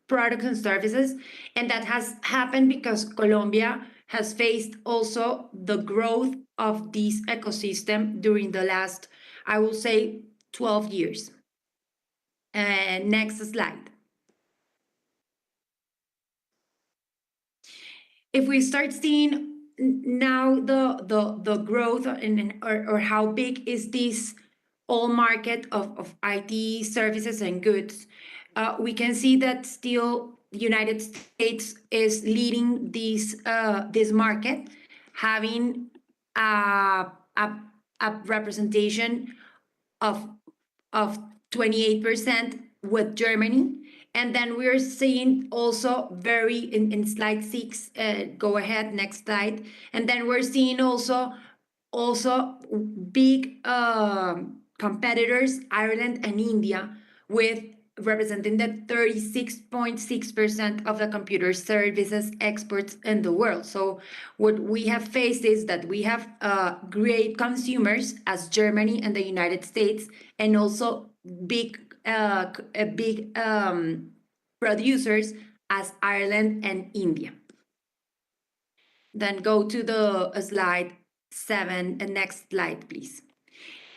products and services, and that has happened because Colombia has faced also the growth of this ecosystem during the last, I will say, 12 years. Next slide. If we start seeing now the growth or how big is this whole market of IT services and goods, we can see that still the United States is leading this market, having a representation of 28% with Germany. And then we're seeing also in slide 6, go ahead, next slide. And then we're seeing also big competitors, Ireland and India, with representing the 36.6% of the computer services exports in the world. So what we have faced is that we have great consumers as Germany and the United States, and also big producers as Ireland and India. Then go to the slide 7, and next slide, please.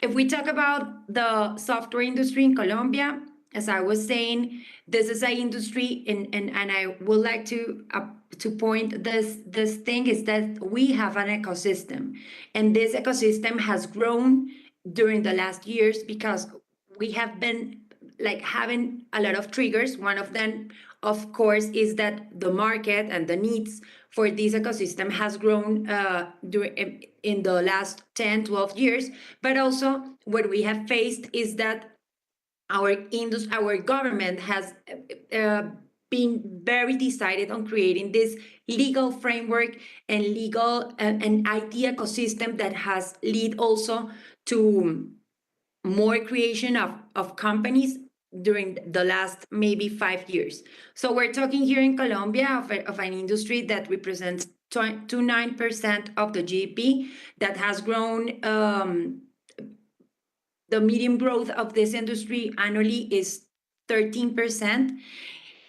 If we talk about the software industry in Colombia, as I was saying, this is an industry, and I would like to point this thing is that we have an ecosystem, and this ecosystem has grown during the last years because we have been like having a lot of triggers. One of them, of course, is that the market and the needs for this ecosystem has grown in the last 10, 12 years. But also what we have faced is that our government has been very decided on creating this legal framework and legal and IT ecosystem that has led also to more creation of companies during the last maybe 5 years. So we're talking here in Colombia of an industry that represents 29% of the GDP, that has grown. The median growth of this industry annually is 13%.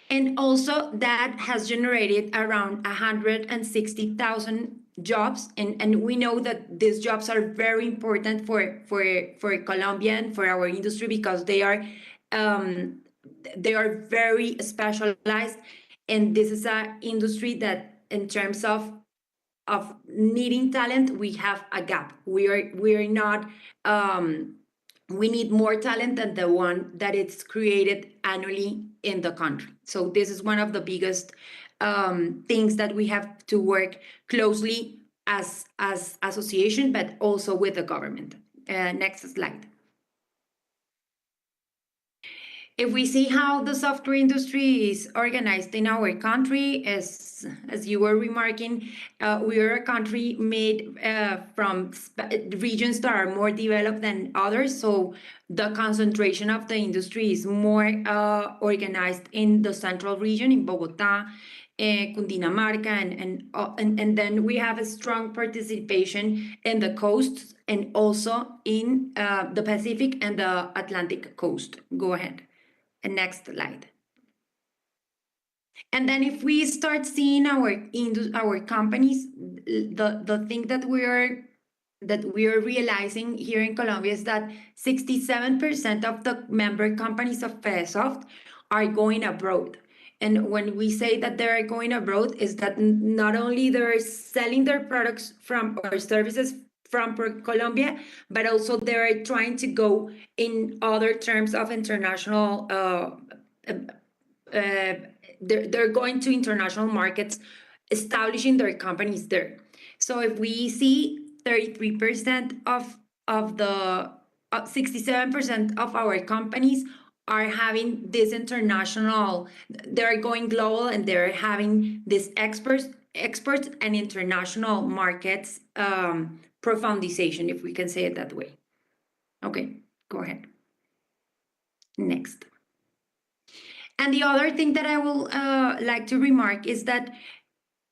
And also that has generated around 160,000 jobs. And we know that these jobs are very important for Colombia and for our industry, because they are very specialized. And this is an industry that, in terms of needing talent, we have a gap. We are not. We need more talent than the one that it's created annually in the country. So this is one of the biggest things that we have to work closely as association, but also with the government. Next slide. If we see how the software industry is organized in our country, as you were remarking, we are a country made from regions that are more developed than others. So the concentration of the industry is more organized in the central region, in Bogotá, Cundinamarca, and then we have a strong participation in the coasts and also in the Pacific and the Atlantic coast. Go ahead. And next slide. And then if we start seeing our companies, the thing that we are realizing here in Colombia is that 67% of the member companies of FedeSoft are going abroad. And when we say that they are going abroad, is that not only they're selling their products or services from Colombia, but also they're trying to go in other terms of international. They're going to international markets, establishing their companies there. So if we see 33% of the 67% of our companies are having this international, they're going global, and they're having this experts and international markets profundization, if we can say it that way. Okay, go ahead. Next. And the other thing that I will like to remark is that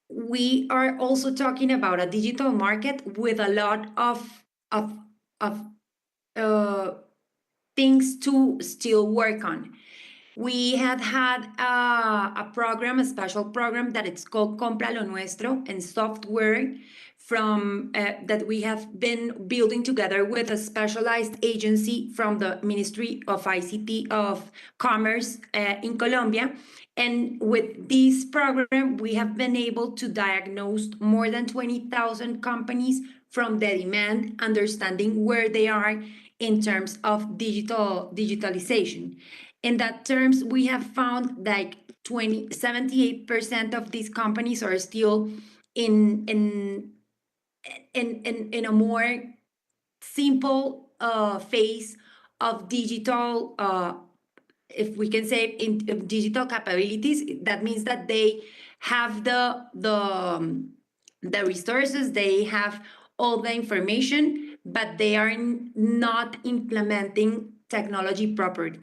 we are also talking about a digital market with a lot of things to still work on. We had a program, a special program that it's called Compra lo Nuestro, and software from that we have been building together with a specialized agency from the Ministry of ICT of Commerce in Colombia. And with this program, we have been able to diagnose more than 20,000 companies from the demand, understanding where they are in terms of digitalization. In that terms, we have found like 78% of these companies are still in a more simple phase of digital, if we can say, in digital capabilities. That means that they have the resources, they have all the information, but they are not implementing technology properly.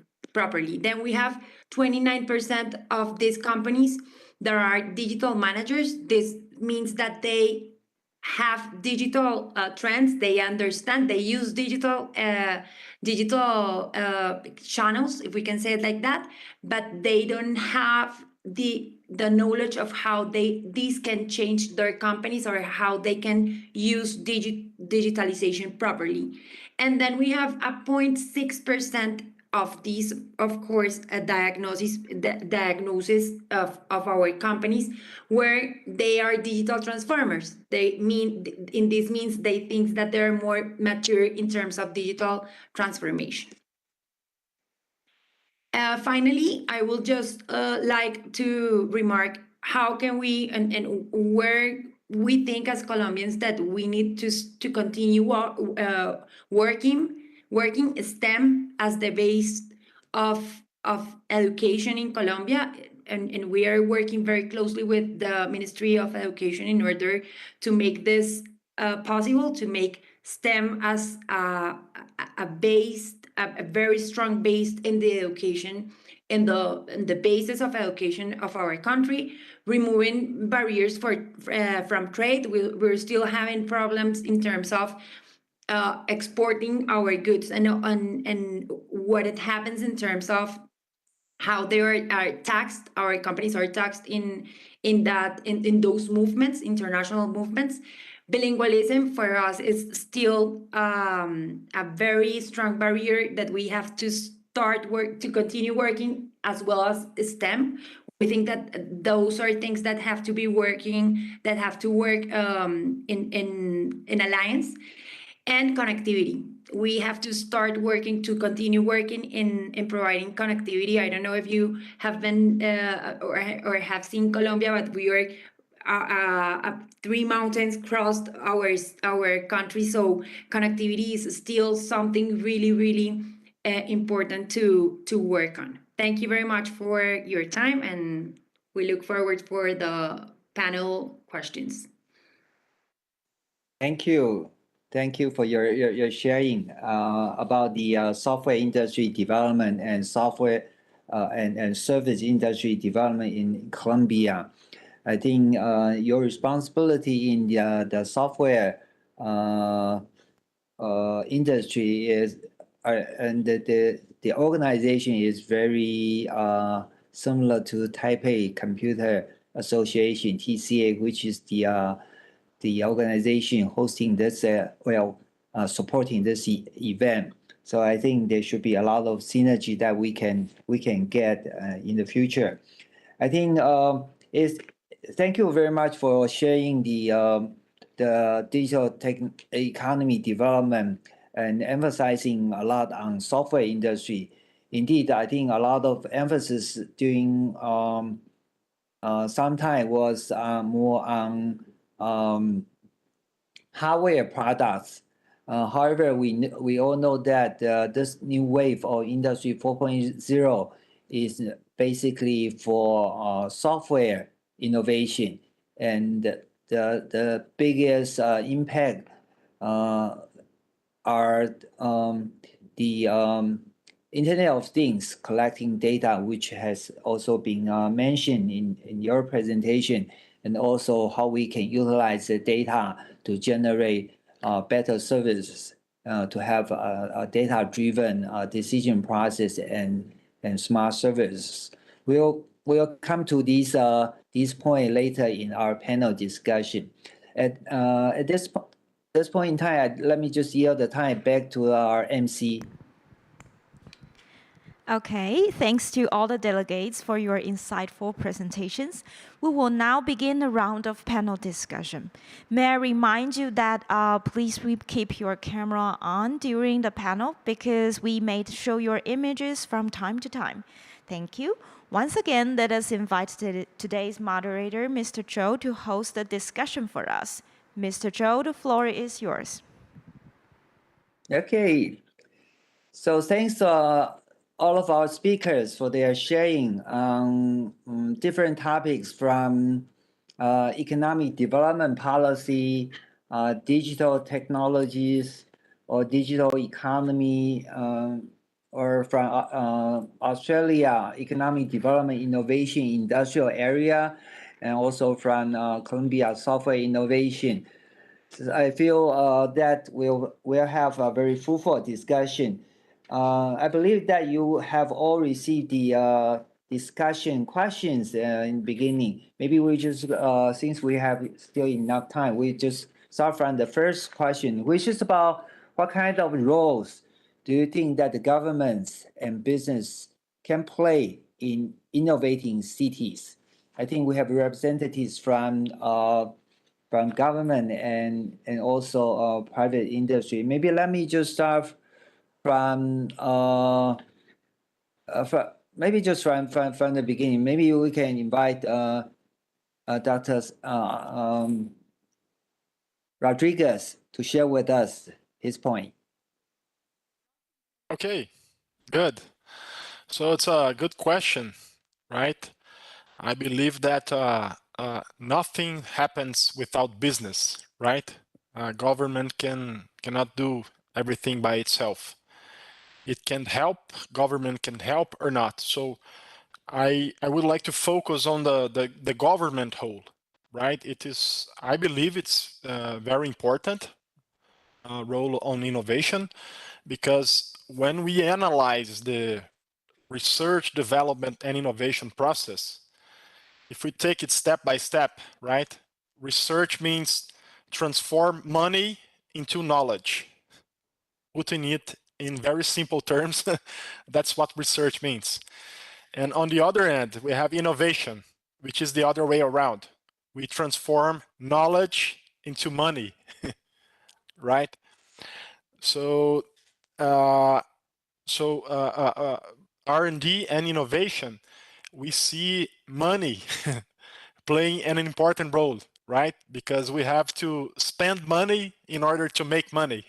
Then we have 29% of these companies that are digital managers. This means that they have digital trends, they understand, they use digital channels, if we can say it like that, but they don't have the knowledge of how these can change their companies or how they can use digitalization properly. And then we have a 0.6% of these, of course, a diagnosis of our companies where they are digital transformers. This means they think that they're more mature in terms of digital transformation. Finally, I will just like to remark how can we and where we think as Colombians that we need to continue working STEM as the base of education in Colombia. And we are working very closely with the Ministry of Education in order to make this possible, to make STEM as a very strong base in the education, in the basis of education of our country, removing barriers from trade. We're still having problems in terms of exporting our goods and what it happens in terms of how they are taxed. Our companies are taxed in those movements, international movements. Bilingualism for us is still a very strong barrier that we have to continue working, as well as STEM. We think that those are things that have to work in alliance. And connectivity. We have to start working to continue working in providing connectivity. I don't know if you have been or have seen Colombia, but we are 3 mountains crossed our country. So connectivity is still something really, really important to work on. Thank you very much for your time, and we look forward for the panel questions. Thank you. Thank you for your sharing about the software industry development and software and service industry development in Colombia. I think your responsibility in the software industry is, and the organization is very similar to Taipei Computer Association, TCA, which is the organization hosting this, supporting this event. So I think there should be a lot of synergy that we can get in the future. I think thank you very much for sharing the digital economy development and emphasizing a lot on software industry. Indeed, I think a lot of emphasis during some time was more on hardware products. However, we all know that this new wave of Industry 4.0 is basically for software innovation, and the biggest impact are the Internet of Things collecting data, which has also been mentioned in your presentation, and also how we can utilize the data to generate better services, to have a data-driven decision process and smart services. We'll come to these point later in our panel discussion. At this point in time, let me just yield the time back to our MC. Okay, thanks to all the delegates for your insightful presentations. We will now begin a round of panel discussion. May I remind you that please keep your camera on during the panel because we may show your images from time to time. Thank you. Once again, let us invite today's moderator, Mr. Zhou, to host the discussion for us. Mr. Zhou, the floor is yours. Okay. So thanks all of our speakers for their sharing on different topics from economic development policy, digital technologies, or digital economy, or from Australia Economic Development Innovation Industrial Area, and also from Columbia Software Innovation. So I feel that we'll have a very fruitful discussion. I believe that you have all received the discussion questions in the beginning. Maybe we just, since we have still enough time, we just start from the first question, which is about what kind of roles do you think that the governments and business can play in innovating cities? I think we have representatives from government and also private industry. Maybe let me just start from maybe just from the beginning. Maybe we can invite Dr. Rodriguez to share with us his point. Okay, good. So it's a good question, right? I believe that nothing happens without business, right? Government cannot do everything by itself. It can help, government can help or not. So I would like to focus on the government whole, right? It is, I believe it's very important role on innovation, because when we analyze the research, development, and innovation process, if we take it step by step, right? Research means transform money into knowledge. Putting it in very simple terms, that's what research means. And on the other end, we have innovation, which is the other way around. We transform knowledge into money, right? So, R&D and innovation, we see money playing an important role, right? Because we have to spend money in order to make money.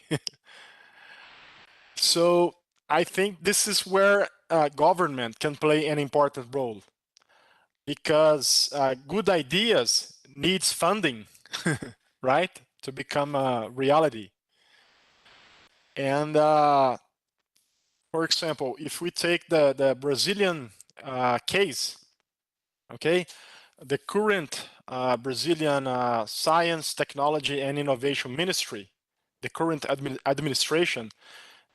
So I think this is where government can play an important role, because good ideas needs funding, right, to become a reality. And for example, if we take the Brazilian case, okay, the current Brazilian Science, Technology, and Innovation Ministry, the current administration,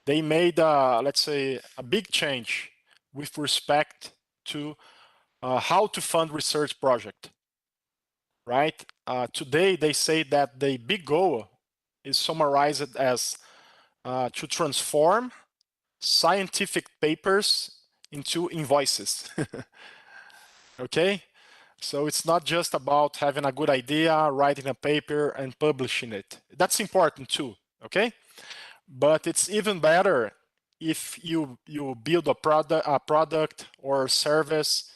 they made, let's say, a big change with respect to how to fund research project, right? Today, they say that the big goal is summarized as to transform scientific papers into invoices. Okay, so it's not just about having a good idea, writing a paper, and publishing it. That's important too. Okay, but it's even better if you build a product or service,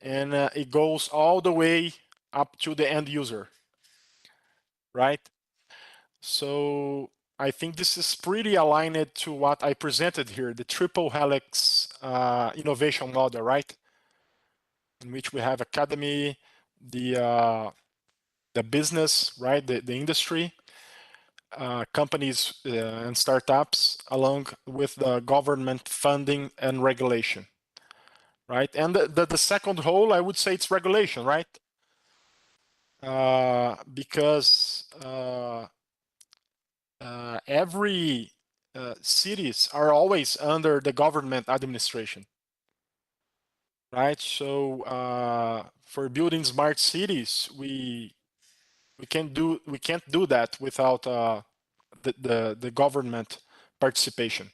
and it goes all the way up to the end user, right? So I think this is pretty aligned to what I presented here, the triple helix innovation model, right? In which we have academy, the business, right, the industry, companies and startups along with the government funding and regulation, right? And the second whole, I would say it's regulation, right? Because every cities are always under the government administration, right? So for building smart cities, we can't do that without the government participation,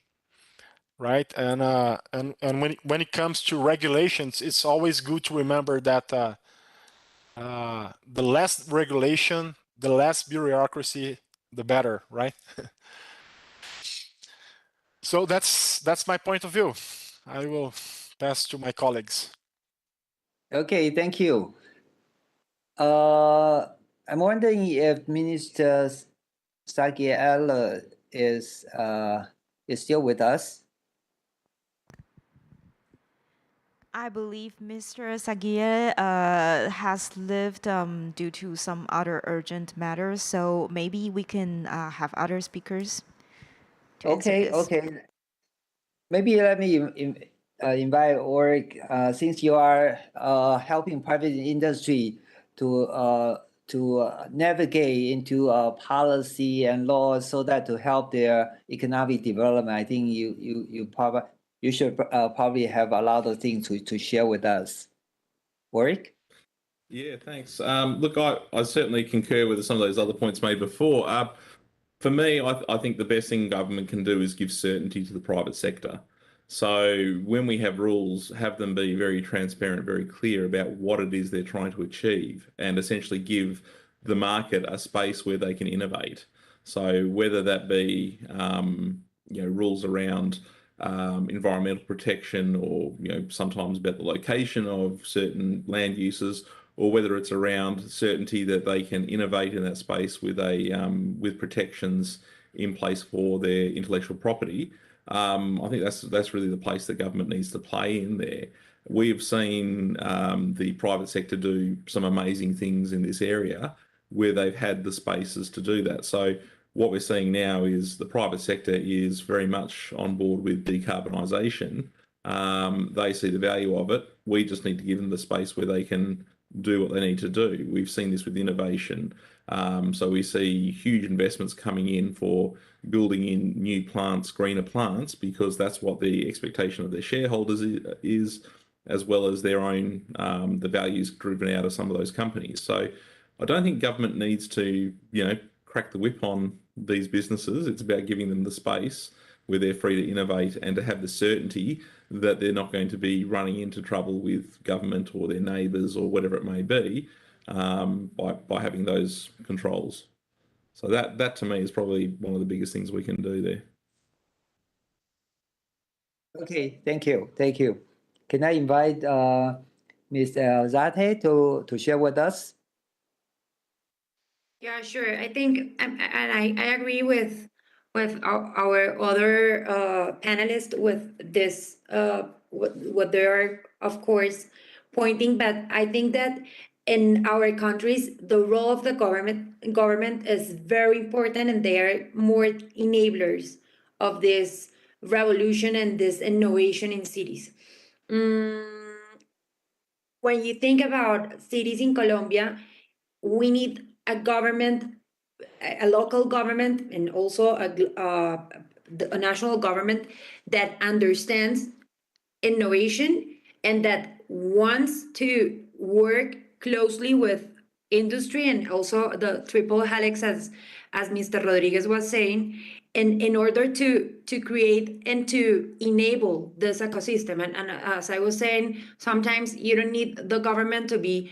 right? And when it comes to regulations, it's always good to remember that the less regulation, the less bureaucracy, the better, right? So that's my point of view. I will pass to my colleagues. Okay, thank you. I'm wondering if Minister Sagiel is still with us. I believe Mr. Sagier has left due to some other urgent matters, so maybe we can have other speakers to answer this. Okay. Maybe let me invite Ulrich, since you are helping private industry to navigate into policy and laws so that to help their economic development. I think you should probably have a lot of things to share with us. Ulrich? Yeah, thanks. Look, I certainly concur with some of those other points made before. For me, I think the best thing government can do is give certainty to the private sector. So when we have rules, have them be very transparent, very clear about what it is they're trying to achieve, and essentially give the market a space where they can innovate. So whether that be rules around environmental protection, or sometimes about the location of certain land uses, or whether it's around certainty that they can innovate in that space with with protections in place for their intellectual property. I think that's really the place that government needs to play in there. We've seen the private sector do some amazing things in this area where they've had the spaces to do that. So what we're seeing now is the private sector is very much on board with decarbonisation. They see the value of it. We just need to give them the space where they can do what they need to do. We've seen this with innovation. So we see huge investments coming in for building in new plants, greener plants, because that's what the expectation of their shareholders is, as well as their own, the values driven out of some of those companies. So I don't think government needs to, crack the whip on these businesses. It's about giving them the space where they're free to innovate and to have the certainty that they're not going to be running into trouble with government or their neighbours or whatever it may be by having those controls. So that to me is probably one of the biggest things we can do there. Okay, thank you. Can I invite Ms. Zate to share with us? Yeah, sure. I think, and I agree with our other panelists with this, what they are, of course, pointing. But I think that in our countries, the role of the government is very important, and they are more enablers of this revolution and this innovation in cities. When you think about cities in Colombia, we need a government, a local government, and also a national government that understands innovation and that wants to work closely with industry and also the triple helix, as Mr. Rodriguez was saying, in order to create and to enable this ecosystem. And as I was saying, sometimes you don't need the government to be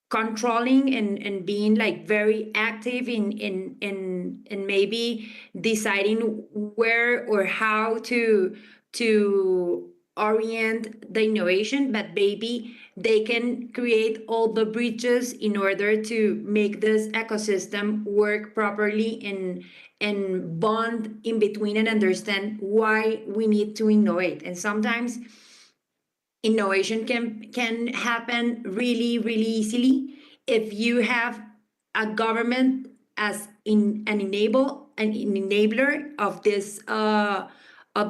controlling and being like very active in maybe deciding where or how to orient the innovation, but maybe they can create all the bridges in order to make this ecosystem work properly and bond in between and understand why we need to innovate. And sometimes innovation can happen really, really easily if you have a government as an enabler of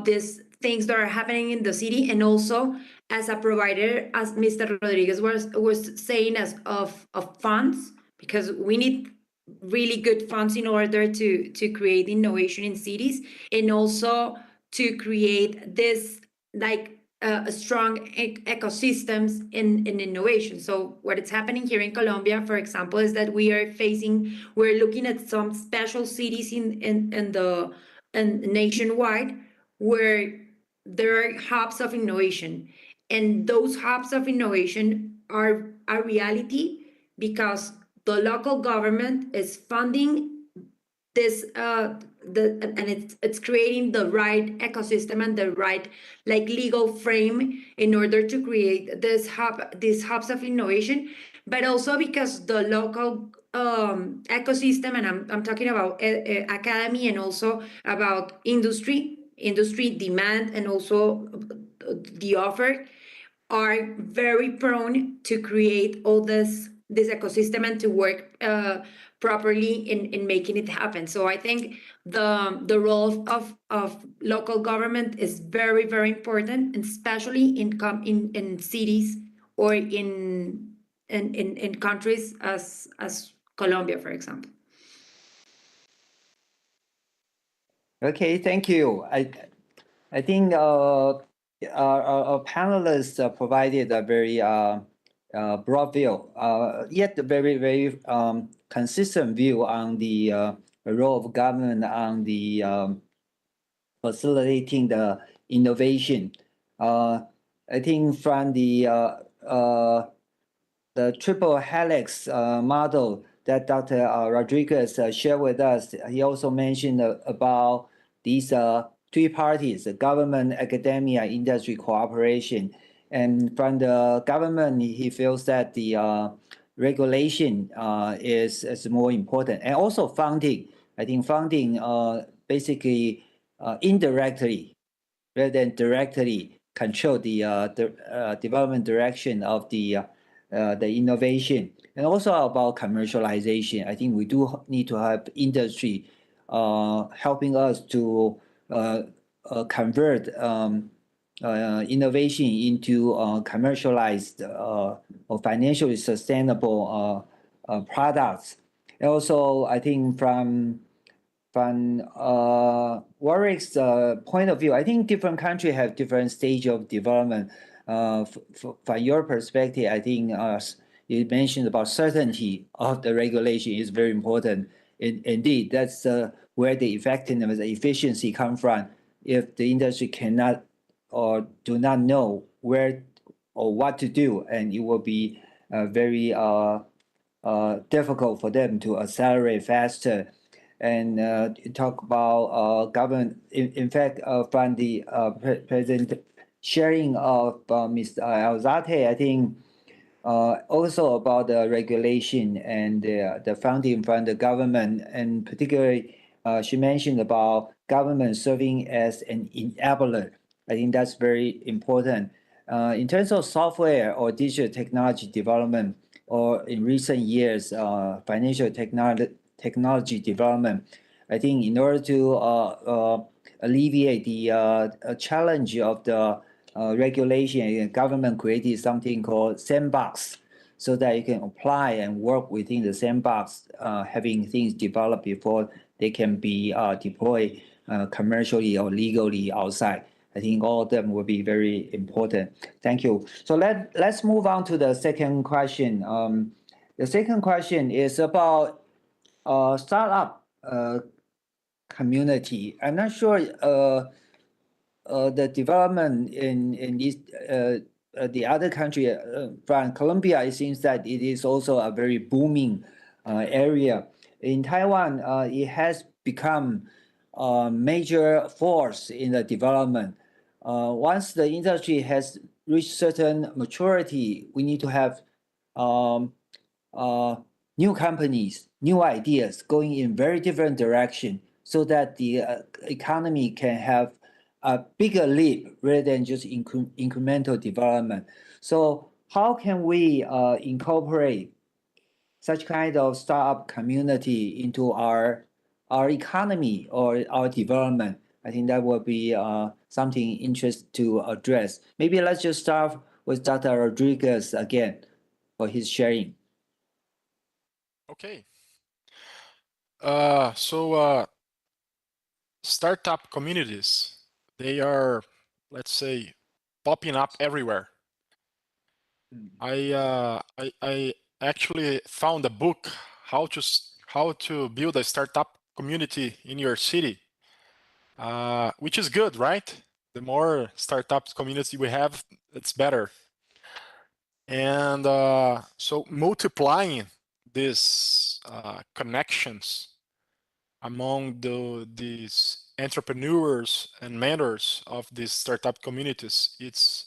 these things that are happening in the city, and also as a provider, as Mr. Rodriguez was saying, of funds, because we need really good funds in order to create innovation in cities, and also to create this strong ecosystems in innovation. So what is happening here in Colombia, for example, is that we're looking at some special cities in the nationwide, where there are hubs of innovation, and those hubs of innovation are a reality because the local government is funding this and it's creating the right ecosystem and the right legal frame in order to create these hubs of innovation, but also because the local ecosystem, and I'm talking about academy and also about industry demand, and also the offer, are very prone to create all this ecosystem and to work properly in making it happen. So I think the role of local government is very, very important, and especially in cities or in countries as Colombia, for example. Okay, thank you. I think our panelists provided a very broad view, yet a very, very consistent view on the role of government on the facilitating the innovation. I think from the triple helix model that Dr. Rodriguez shared with us, he also mentioned about these three parties: the government, academia, industry cooperation. And from the government, he feels that the regulation is more important, and also funding. I think funding basically indirectly rather than directly control the development direction of the innovation, and also about commercialization. I think we do need to have industry helping us to convert innovation into commercialized or financially sustainable products. And also, I think from Warwick's point of view, I think different countries have different stage of development. From your perspective, I think you mentioned about certainty of the regulation is very important. Indeed, that's where the effectiveness, the efficiency come from. If the industry cannot or do not know where or what to do, and it will be very difficult for them to accelerate faster. And talk about government. In fact, from the present sharing of Mr. Alzate, I think also about the regulation and the funding from the government, and particularly she mentioned about government serving as an enabler. I think that's very important. In terms of software or digital technology development, or in recent years, financial technology development, I think in order to alleviate the challenge of the regulation, government created something called sandbox, so that you can apply and work within the sandbox, having things developed before they can be deployed commercially or legally outside. I think all of them will be very important. Thank you. So let's move on to the second question. The second question is about startup community. I'm not sure the development in these the other country from Colombia. It seems that it is also a very booming area. In Taiwan, it has become a major force in the development. Once the industry has reached certain maturity, we need to have new companies, new ideas going in very different direction, so that the economy can have a bigger leap rather than just incremental development. So how can we incorporate such kind of startup community into our economy or our development? I think that would be something interesting to address. Maybe let's just start with Dr. Rodriguez again for his sharing. Okay. Startup communities, they are, let's say, popping up everywhere. I actually found a book how to build a startup community in your city, which is good, right? The more startup community we have, it's better. And so multiplying these connections among these entrepreneurs and mentors of these startup communities, it's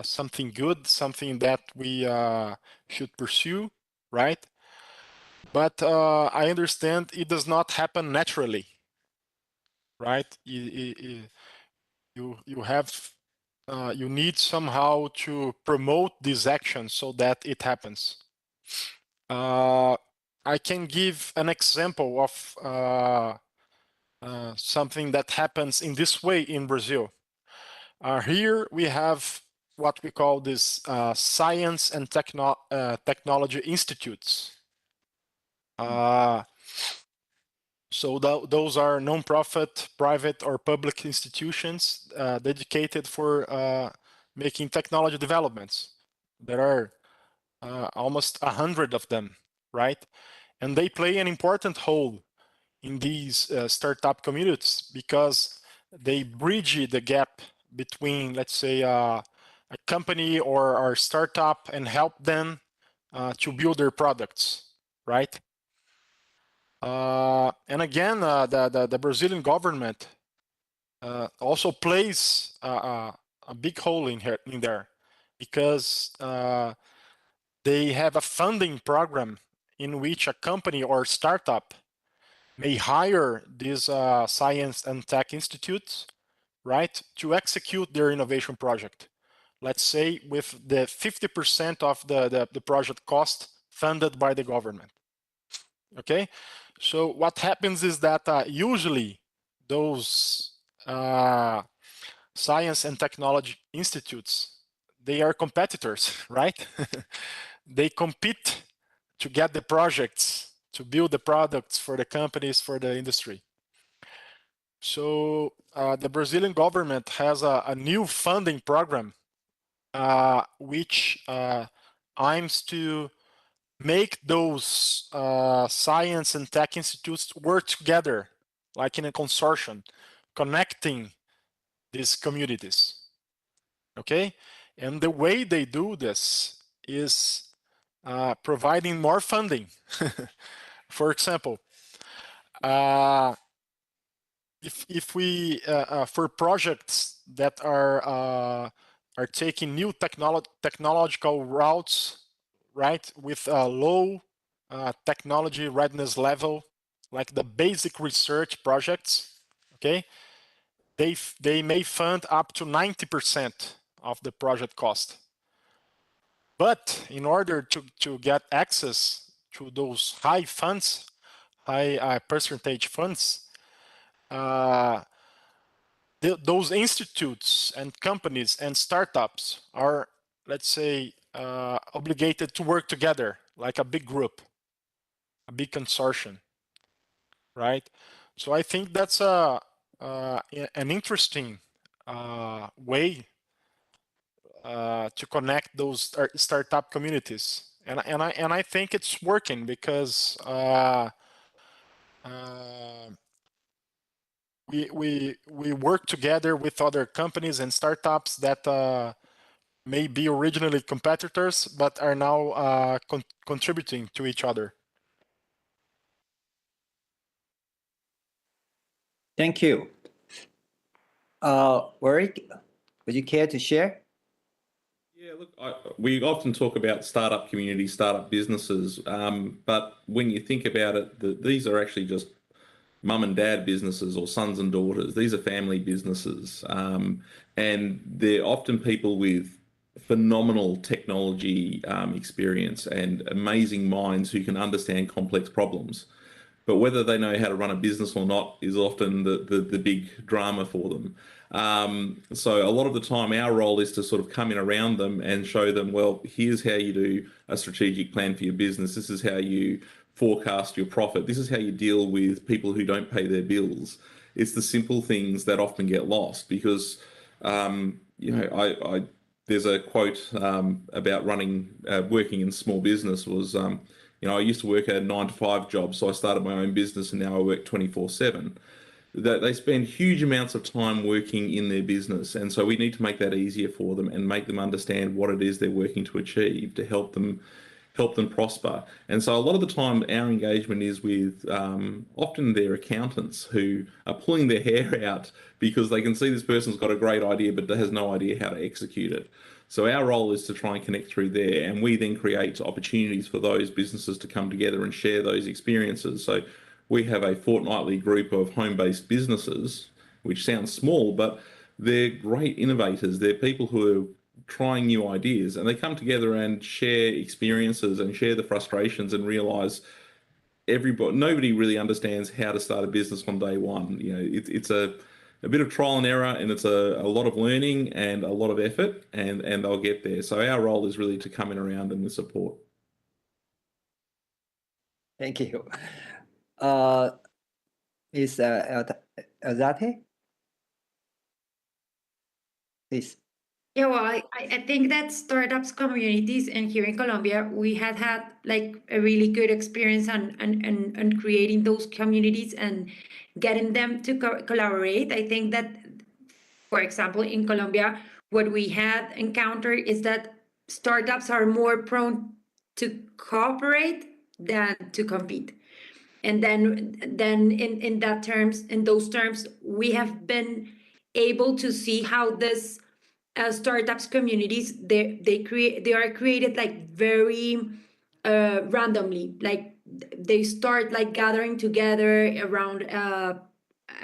something good, something that we should pursue, right? But I understand it does not happen naturally, right? You have you need somehow to promote these actions so that it happens. I can give an example of something that happens in this way in Brazil. Here we have what we call this science and technology institutes. So those are non-profit, private, or public institutions dedicated for making technology developments. There are almost 100 of them, right? And they play an important role in these startup communities because they bridge the gap between, let's say, a company or a startup and help them to build their products, right? And again, the Brazilian government also plays a big role in there because they have a funding program in which a company or startup may hire these science and tech institutes, right, to execute their innovation project. Let's say with the 50% of the project cost funded by the government. Okay, so what happens is that usually those science and technology institutes, they are competitors, right? They compete to get the projects, to build the products for the companies, for the industry. So the Brazilian government has a new funding program which aims to make those science and tech institutes work together, like in a consortium, connecting these communities. Okay, and the way they do this is providing more funding. For example, if we for projects that are taking new technological routes, right, with a low technology readiness level, like the basic research projects, okay, they may fund up to 90% of the project cost. But in order to get access to those high funds, high percentage funds, those institutes and companies and startups are, let's say, obligated to work together like a big group, a big consortium, right? So I think that's an interesting way to connect those startup communities, and I think it's working because we work together with other companies and startups that may be originally competitors but are now contributing to each other. Thank you. Warwick, would you care to share? Yeah, look, we often talk about startup communities, startup businesses, but when you think about it, these are actually just mum and dad businesses or sons and daughters. These are family businesses, and they're often people with phenomenal technology experience and amazing minds who can understand complex problems. But whether they know how to run a business or not is often the big drama for them. So a lot of the time, our role is to sort of come in around them and show them, well, here's how you do a strategic plan for your business. This is how you forecast your profit. This is how you deal with people who don't pay their bills. It's the simple things that often get lost because, there's a quote about working in small business was, I used to work a 9-to-5 job, so I started my own business and now I work 24/7. That they spend huge amounts of time working in their business, and so we need to make that easier for them and make them understand what it is they're working to achieve to help them prosper. And so a lot of the time our engagement is with often their accountants who are pulling their hair out because they can see this person's got a great idea but has no idea how to execute it. So our role is to try and connect through there, and we then create opportunities for those businesses to come together and share those experiences. So we have a fortnightly group of home-based businesses, which sounds small, but they're great innovators. They're people who are trying new ideas, and they come together and share experiences and share the frustrations and realize nobody really understands how to start a business on day one. It's a bit of trial and error, and it's a lot of learning and a lot of effort, and they'll get there. So our role is really to come in around and support. Thank you. Is Elzate? Please. Yeah, well, I think that startups communities, and here in Colombia, we had like a really good experience on creating those communities and getting them to collaborate. I think that, for example, in Colombia, what we had encountered is that startups are more prone to cooperate than to compete. And then in those terms, we have been able to see how this startups communities they are created like very randomly. Like they start like gathering together around a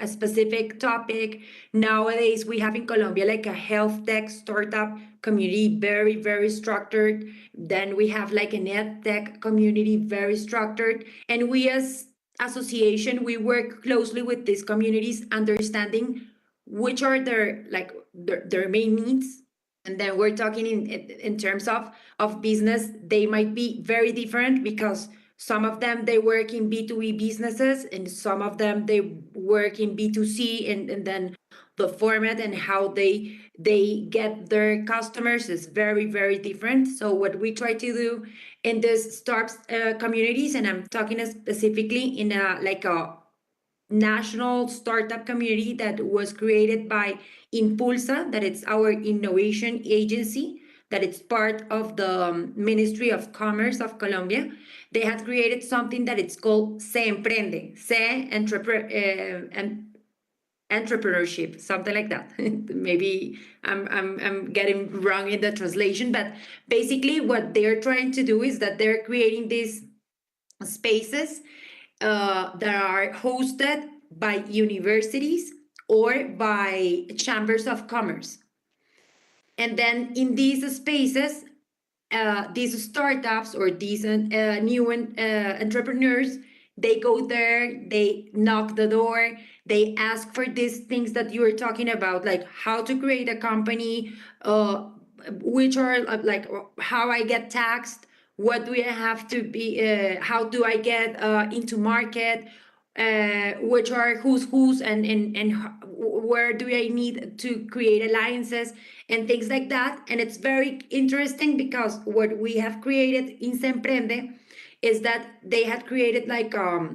specific topic. Nowadays we have in Colombia like a health tech startup community, very very structured. Then we have like an ed tech community, very structured. And we as association, we work closely with these communities, understanding which are their main needs. And then we're talking in terms of business, they might be very different because some of them they work in B2B businesses, and some of them they work in B2C, and then the format and how they get their customers is very very different. So what we try to do in this startups communities, and I'm talking specifically in a national startup community that was created by Impulsa, that it's our innovation agency, that it's part of the Ministry of Commerce of Colombia. They had created something that it's called Se Emprende, entrepreneurship, something like that. Maybe I'm getting wrong in the translation, but basically what they're trying to do is that they're creating these spaces that are hosted by universities or by chambers of commerce. And then in these spaces, these startups or these new entrepreneurs, they go there, they knock the door, they ask for these things that you were talking about, like how to create a company, which are like how I get taxed, what do I have to be, how do I get into market, which are who's and where do I need to create alliances and things like that. And it's very interesting because what we have created in Semprende is that they had created like a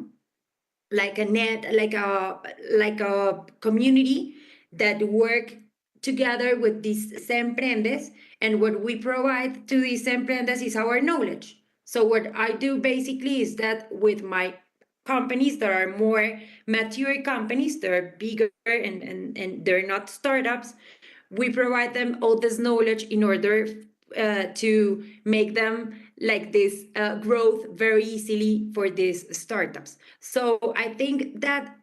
net, like a community that work together with these emprendes. And what we provide to these emprendes is our knowledge. So what I do basically is that with my companies that are more mature companies, they're bigger and they're not startups, we provide them all this knowledge in order to make them like this growth very easily for these startups. So I think that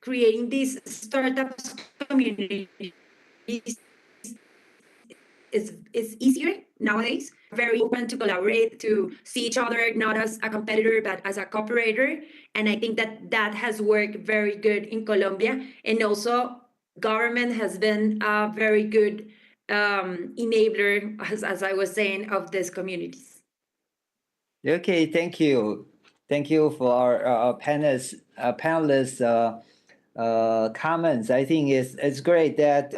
creating these startups communities it's easier nowadays. Very open to collaborate, to see each other not as a competitor but as a cooperator. And I think that has worked very good in Colombia. And also, government has been a very good enabler, as I was saying, of these communities. Okay, thank you. Thank you for our panelists' comments. I think it's great that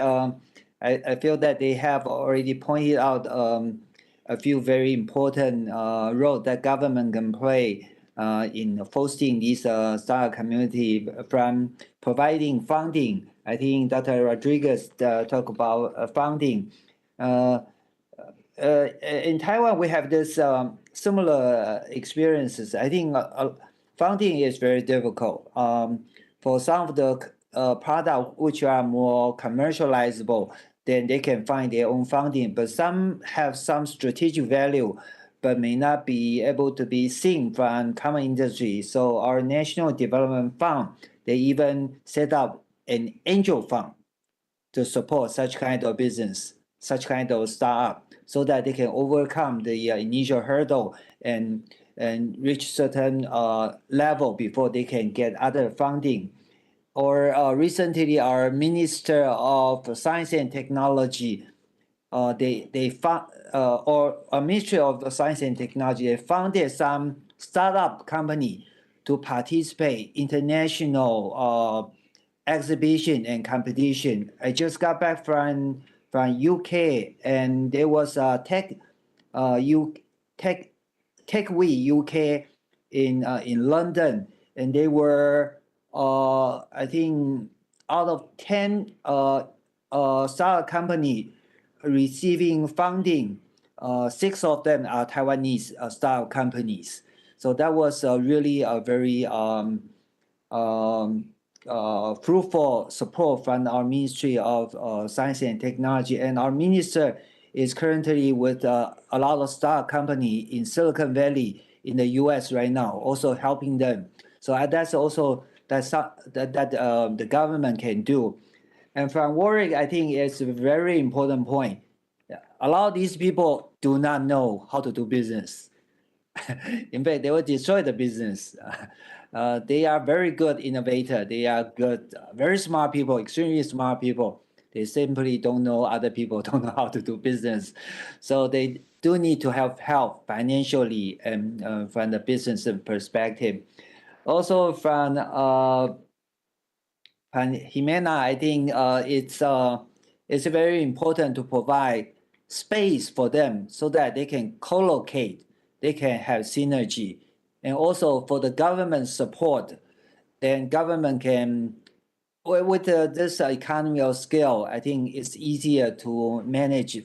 I feel that they have already pointed out a few very important roles that government can play in fostering this startup community, from providing funding. I think Dr. Rodriguez talked about funding. In Taiwan, we have this similar experiences. I think funding is very difficult. For some of the products which are more commercializable, then they can find their own funding. But some have some strategic value, but may not be able to be seen from common industry. So our National Development Fund, they even set up an angel fund to support such kind of business, such kind of startup, so that they can overcome the initial hurdle and reach certain level before they can get other funding. Or recently, our Minister of Science and Technology, they found, or a Ministry of Science and Technology, they founded some startup company to participate international exhibition and competition. I just got back from UK, and there was a Tech Week UK in London, and they were I think out of 10 startup company receiving funding, 6 of them are Taiwanese startup companies. So that was really a very fruitful support from our Ministry of Science and Technology. And our minister is currently with a lot of startup company in Silicon Valley in the US right now, also helping them. So that's also that the government can do. And from Warwick, I think it's a very important point. A lot of these people do not know how to do business. In fact, they will destroy the business. They are very good innovator. They are good, very smart people, extremely smart people. They simply don't know other people don't know how to do business. So they do need to have help financially and from the business perspective. Also from Jimena, I think it's very important to provide space for them so that they can co-locate, they can have synergy. And also for the government support, then government can, with this economy of scale, I think it's easier to manage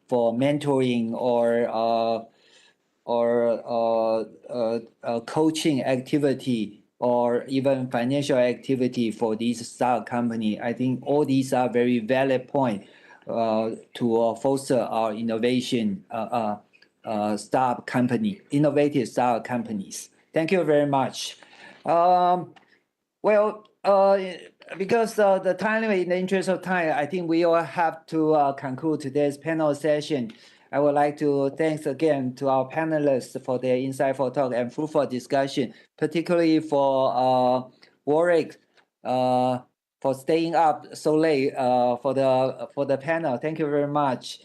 for mentoring or coaching activity or even financial activity for these startup company. I think all these are very valid point to foster our innovation startup company, innovative startup companies. Thank you very much. Because the time, in the interest of time, I think we all have to conclude today's panel session. I would like to thanks again to our panelists for their insightful talk and fruitful discussion, particularly for Warwick for staying up so late for the panel. Thank you very much.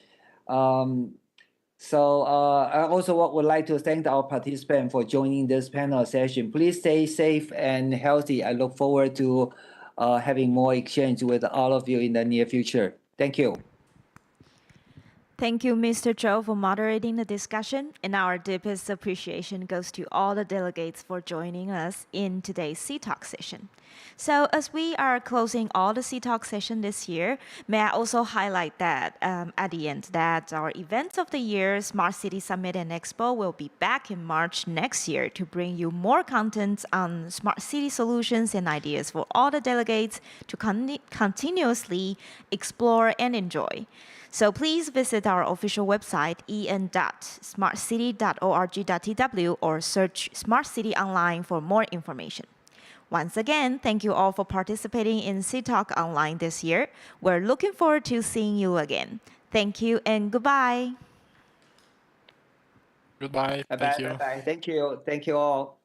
I also would like to thank our participants for joining this panel session. Please stay safe and healthy. I look forward to having more exchange with all of you in the near future. Thank you. Thank you, Mr. Zhou, for moderating the discussion, and our deepest appreciation goes to all the delegates for joining us in today's CTalk session. So as we are closing all the CTalk session this year, may I also highlight that at the end that our events of the year, Smart City Summit and Expo, will be back in March next year to bring you more content on smart city solutions and ideas for all the delegates to continuously explore and enjoy. So please visit our official website, en.smartcity.org.tw, or search Smart City online for more information. Once again, thank you all for participating in CTalk Online this year. We're looking forward to seeing you again. Thank you and goodbye. Goodbye. Bye Thank bye. you. Bye bye. Thank you. Thank you all.